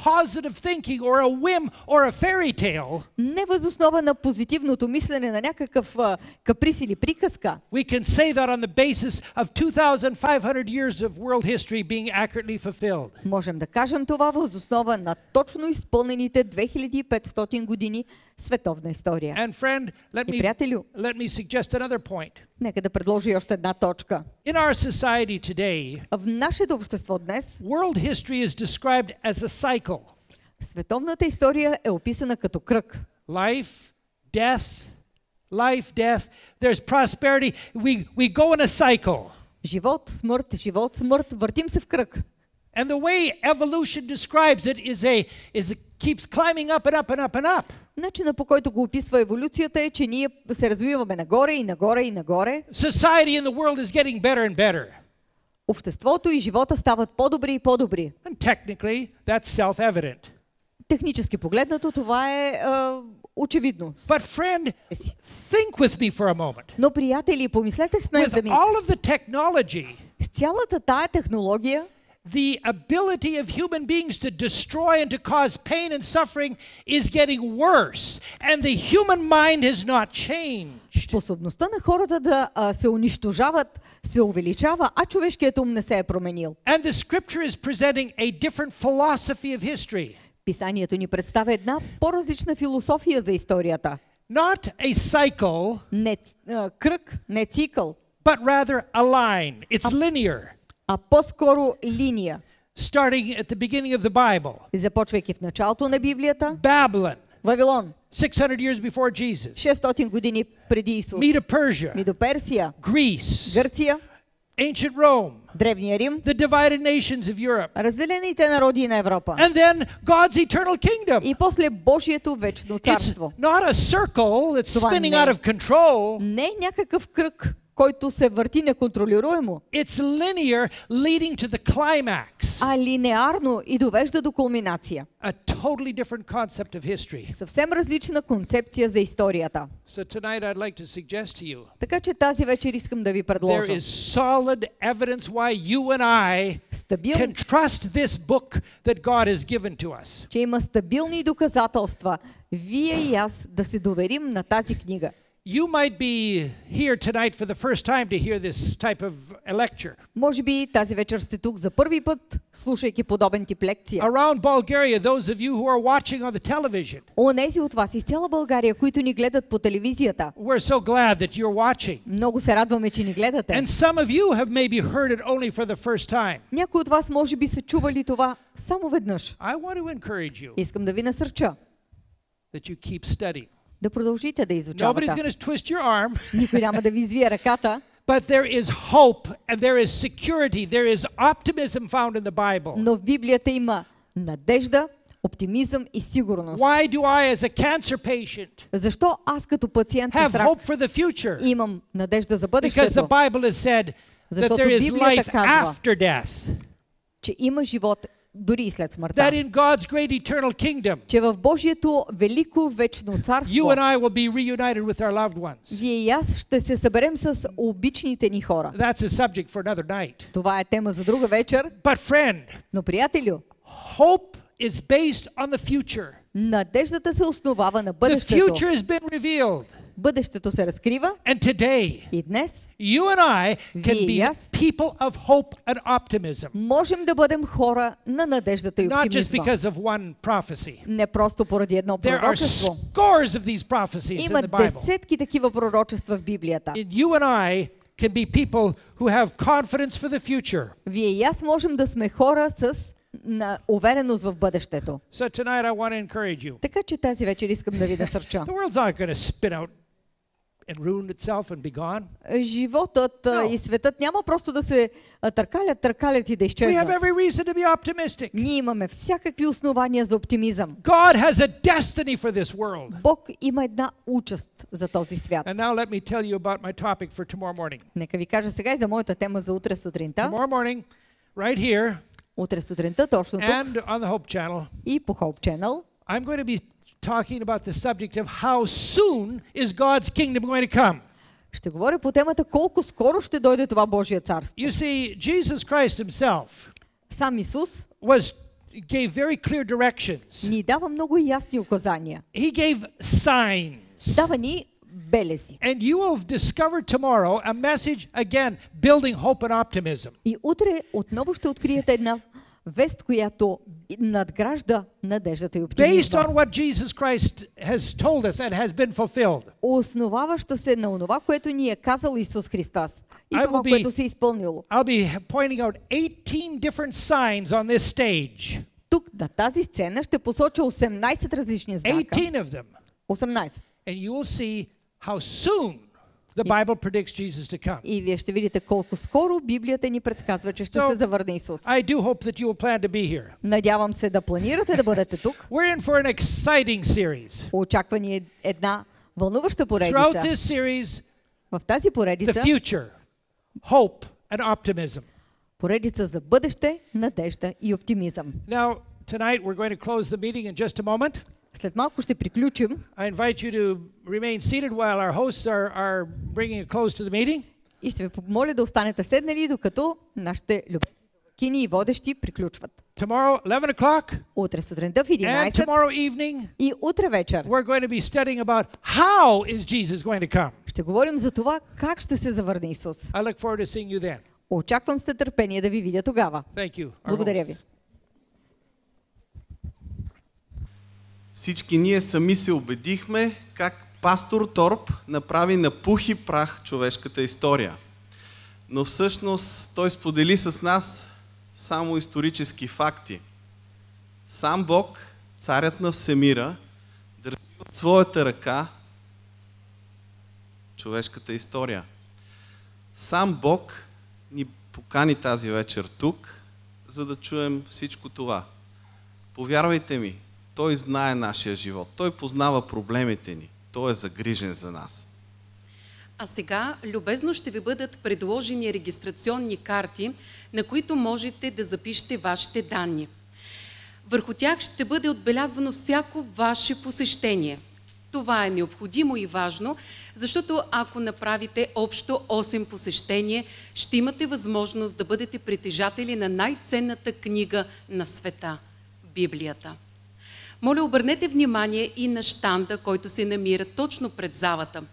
positive thinking or a whim or a fairy tale. не въз основа на позитивното мислене на някакъв каприз или приказка. We can say that on the basis of 2,500 years of world history being accurately fulfilled. Можем да кажем това въз основа на точно изпълнените 2500 години световна история. And friend, И приятелю, let me suggest another point. нека да предложи още една точка. In our society today, В нашето общество днес world history is described as a cycle. световната история е описана като кръг. Life, death, life, death. There's prosperity. We go in a cycle. Живот, смърт, въртим се в кръг. And the way evolution describes it is it keeps climbing up and up and up and up. Начинът, по който го описва еволюцията, е, че ние се развиваме нагоре и нагоре и нагоре. Society in the world is getting better and better. Обществото и живота стават по-добри и по-добри. And technically, that's self-evident. Технически погледнато, това е очевидно. But friend, think with me for a moment. Но, приятели, помислете с мен With за миг. all of the technology, С цялата тая технология, the ability of human beings to destroy and to cause pain and suffering is getting worse, and the human mind has not changed. способността на хората да се унищожават се увеличава, а човешкият ум не се е променил. And the scripture is presenting a different philosophy of history. Писанието ни представя една по-различна философия за историята. Not a cycle, Не кръг, не цикъл, but rather a line. It's linear, а по-скоро линия. starting at the beginning of the Bible. Започвайки в началото на Библията, Babylon, Вавилон, 600 years before Jesus. 600 години преди Исус. Medo Persia, Мидо Персия, Greece, Гърция, ancient Rome, Древния Рим, the divided nations of Europe. разделените народи на Европа. And then God's eternal kingdom. И после Божието вечно It's царство. not a circle that's Това spinning не- out of control. Не е някакъв кръг, който се върти неконтролируемо, It's linear, leading to the climax. а линеарно и довежда до кулминация. A totally different concept of history. Съвсем различна концепция за историята. So tonight I'd like to suggest to you Така че тази вечер искам да ви there предложа. is solid evidence why you and I Стабилни, can trust this book that God has given to us. че има стабилни доказателства, вие и аз да се доверим на тази книга. You might be here tonight for the first time to hear this type of a lecture. Може би тази вечер сте тук за първи път, слушайки подобен тип лекция. Around Bulgaria, those of you who are watching on the television, Онези от вас из цяла България, които ни гледат по телевизията, we're so glad that you're watching. много се радваме, че ни гледате. And some of you have maybe heard it only for the first time. Някои от вас може би са чували това само веднъж. I want to encourage you Искам да ви насърча that you keep studying. да продължите да Nobody's изучавате. going to twist your arm, Никой няма да ви извие ръката, but there is hope and there is security. There is optimism found in the Bible. но в Библията има надежда, оптимизъм и сигурност. Why do I, as a cancer patient, Защо аз като пациент с have рак hope for the future? имам надежда за Because the бъдещето? Bible has said that Защото there is Библията life казва, after death. че има живот дори и след смъртта. That in God's great eternal kingdom, Че в Божието велико вечно you царство and I will be reunited with our loved ones. вие и аз ще се съберем с обичните ни хора. That's a subject for another night. Това е тема за друга вечер, But friend, но приятелю, hope is based on the future. надеждата се основава на The бъдещето. future has been revealed. Бъдещето се разкрива And today, и днес you and I can Вие и be аз people of hope and optimism. можем да бъдем хора на надеждата и Not just оптимизма. because of one prophecy. Не просто поради едно There are пророчество. scores of these prophecies in Има the Bible. десетки такива пророчества в Библията. And you and I can be people who have confidence for the future. Вие и аз можем да сме хора с увереност в бъдещето. So tonight I want to encourage you. Така че тази вечер искам да ви насърча. The world's not going to spin out and ruin itself and be gone. Животът No. и светът няма просто да се търкалят и да We have изчезнат. every reason to be optimistic. Ние имаме всякакви основания за оптимизъм. God has a destiny for this world. Бог има една участ за този свят. And now let me tell you about my topic for tomorrow morning. Нека ви кажа сега и за моята тема за утре сутринта. Tomorrow morning, right here Утре сутринта, точно тук and on the Hope Channel, и по Hope Channel, I'm going to be talking about the subject of how soon is God's kingdom going to come. ще говоря по темата колко скоро ще дойде това Божие царство. You see, Jesus Christ himself Сам Исус gave very clear directions. ни дава много ясни указания. He gave signs. Дава ни белези. And you will discover tomorrow a message, again, building hope and optimism. И утре отново ще откриете една вест, която надгражда надеждата и Based оптимизма. on what Jesus Christ has told us and has been fulfilled. Основаваща се на онова, което ни е казал Исус Христос. И I това, will be- което се е изпълнило. I'll be pointing out 18 different signs on this stage. Тук на тази сцена ще посоча 18 различни знака. 18 of them. 18. And you will see how soon the Bible predicts Jesus to come. И вие ще видите колко скоро Библията ни предсказва, че ще So, се завърне Исус. I do hope that you will plan to be here. Надявам се да планирате да бъдете тук. We're in for an exciting series. Очаква ни една вълнуваща Throughout поредица. this series, В тази the поредица, future, hope, and optimism. поредица за бъдеще, надежда и оптимизъм. Now, tonight we're going to close the meeting in just a moment. След малко ще приключим. I invite you to remain seated while our hosts are bringing a close to the meeting. И ще ви помоля да останете седнали, докато нашите любими и водещи приключват. Tomorrow, 11 o'clock, Утре сутринта в and 11 tomorrow evening, и утре вечер we're going to be studying about how is Jesus going to come. ще говорим за това как ще се завърне Исус. I look forward to seeing you then. Очаквам с нетърпение да ви видя тогава. Thank you. our Благодаря hosts. ви. Всички ние сами се убедихме как Пастор Торп направи на пух и прах човешката история. Но всъщност той сподели с нас само исторически факти. Сам Бог, царят на всемира, държи от своята ръка човешката история. Сам Бог ни покани тази вечер тук, за да чуем всичко това. Повярвайте ми, Той знае нашия живот. Той познава проблемите ни. Той е загрижен за нас. А сега любезно ще ви бъдат предложени регистрационни карти, на които можете да запишете вашите данни. Върху тях ще бъде отбелязвано всяко ваше посещение. Това е необходимо и важно, защото ако направите общо 8 посещения, ще имате възможност да бъдете притежатели на най-ценната книга на света – Библията. Моля, обърнете внимание и на щанда, който се намира точно пред залата.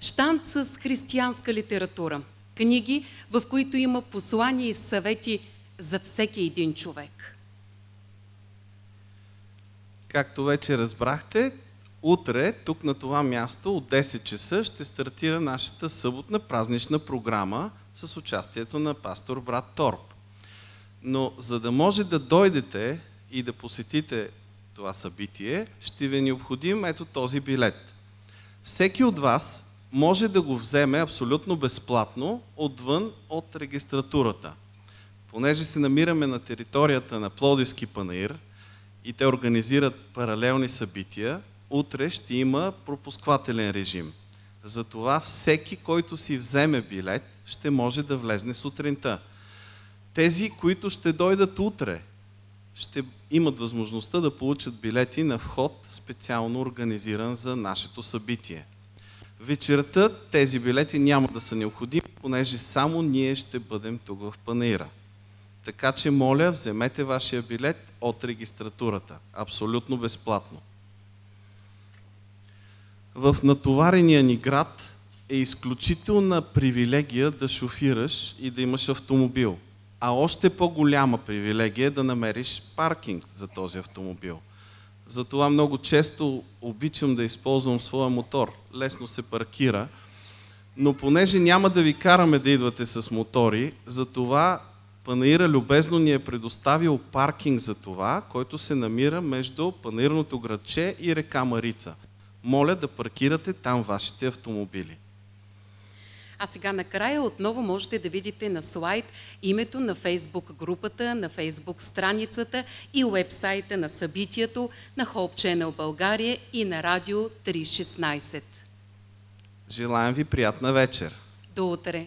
Щанд с християнска литература. Книги, в които има послания и съвети за всеки един човек. Както вече разбрахте, утре, тук на това място, от 10 часа ще стартира нашата съботна празнична програма с участието на пастор брат Торп. Но за да може да дойдете и да посетите това събитие, ще ви е необходим ето този билет. Всеки от вас може да го вземе абсолютно безплатно отвън от регистратурата. Понеже се намираме на територията на Пловдивски панаир и те организират паралелни събития, утре ще има пропусквателен режим. Затова всеки, който си вземе билет, ще може да влезне сутринта. Тези, които ще дойдат утре, ще имат възможността да получат билети на вход, специално организиран за нашето събитие. Вечерта тези билети няма да са необходими, понеже само ние ще бъдем тук в панаира. Така че, моля, вземете вашия билет от регистратурата. Абсолютно безплатно. В натоварения ни град е изключителна привилегия да шофираш и да имаш автомобил. А още по-голяма привилегия е да намериш паркинг за този автомобил. Затова много често обичам да използвам своя мотор. Лесно се паркира. Но понеже няма да ви караме да идвате с мотори, затова панаира любезно ни е предоставил паркинг за това, който се намира между панаирното градче и река Марица. Моля да паркирате там вашите автомобили. А сега накрая отново можете да видите на слайд името на Фейсбук групата, на Фейсбук страницата и уебсайта на събитието, на Hope Channel България и на Радио 316. Желаем ви приятна вечер! До утре!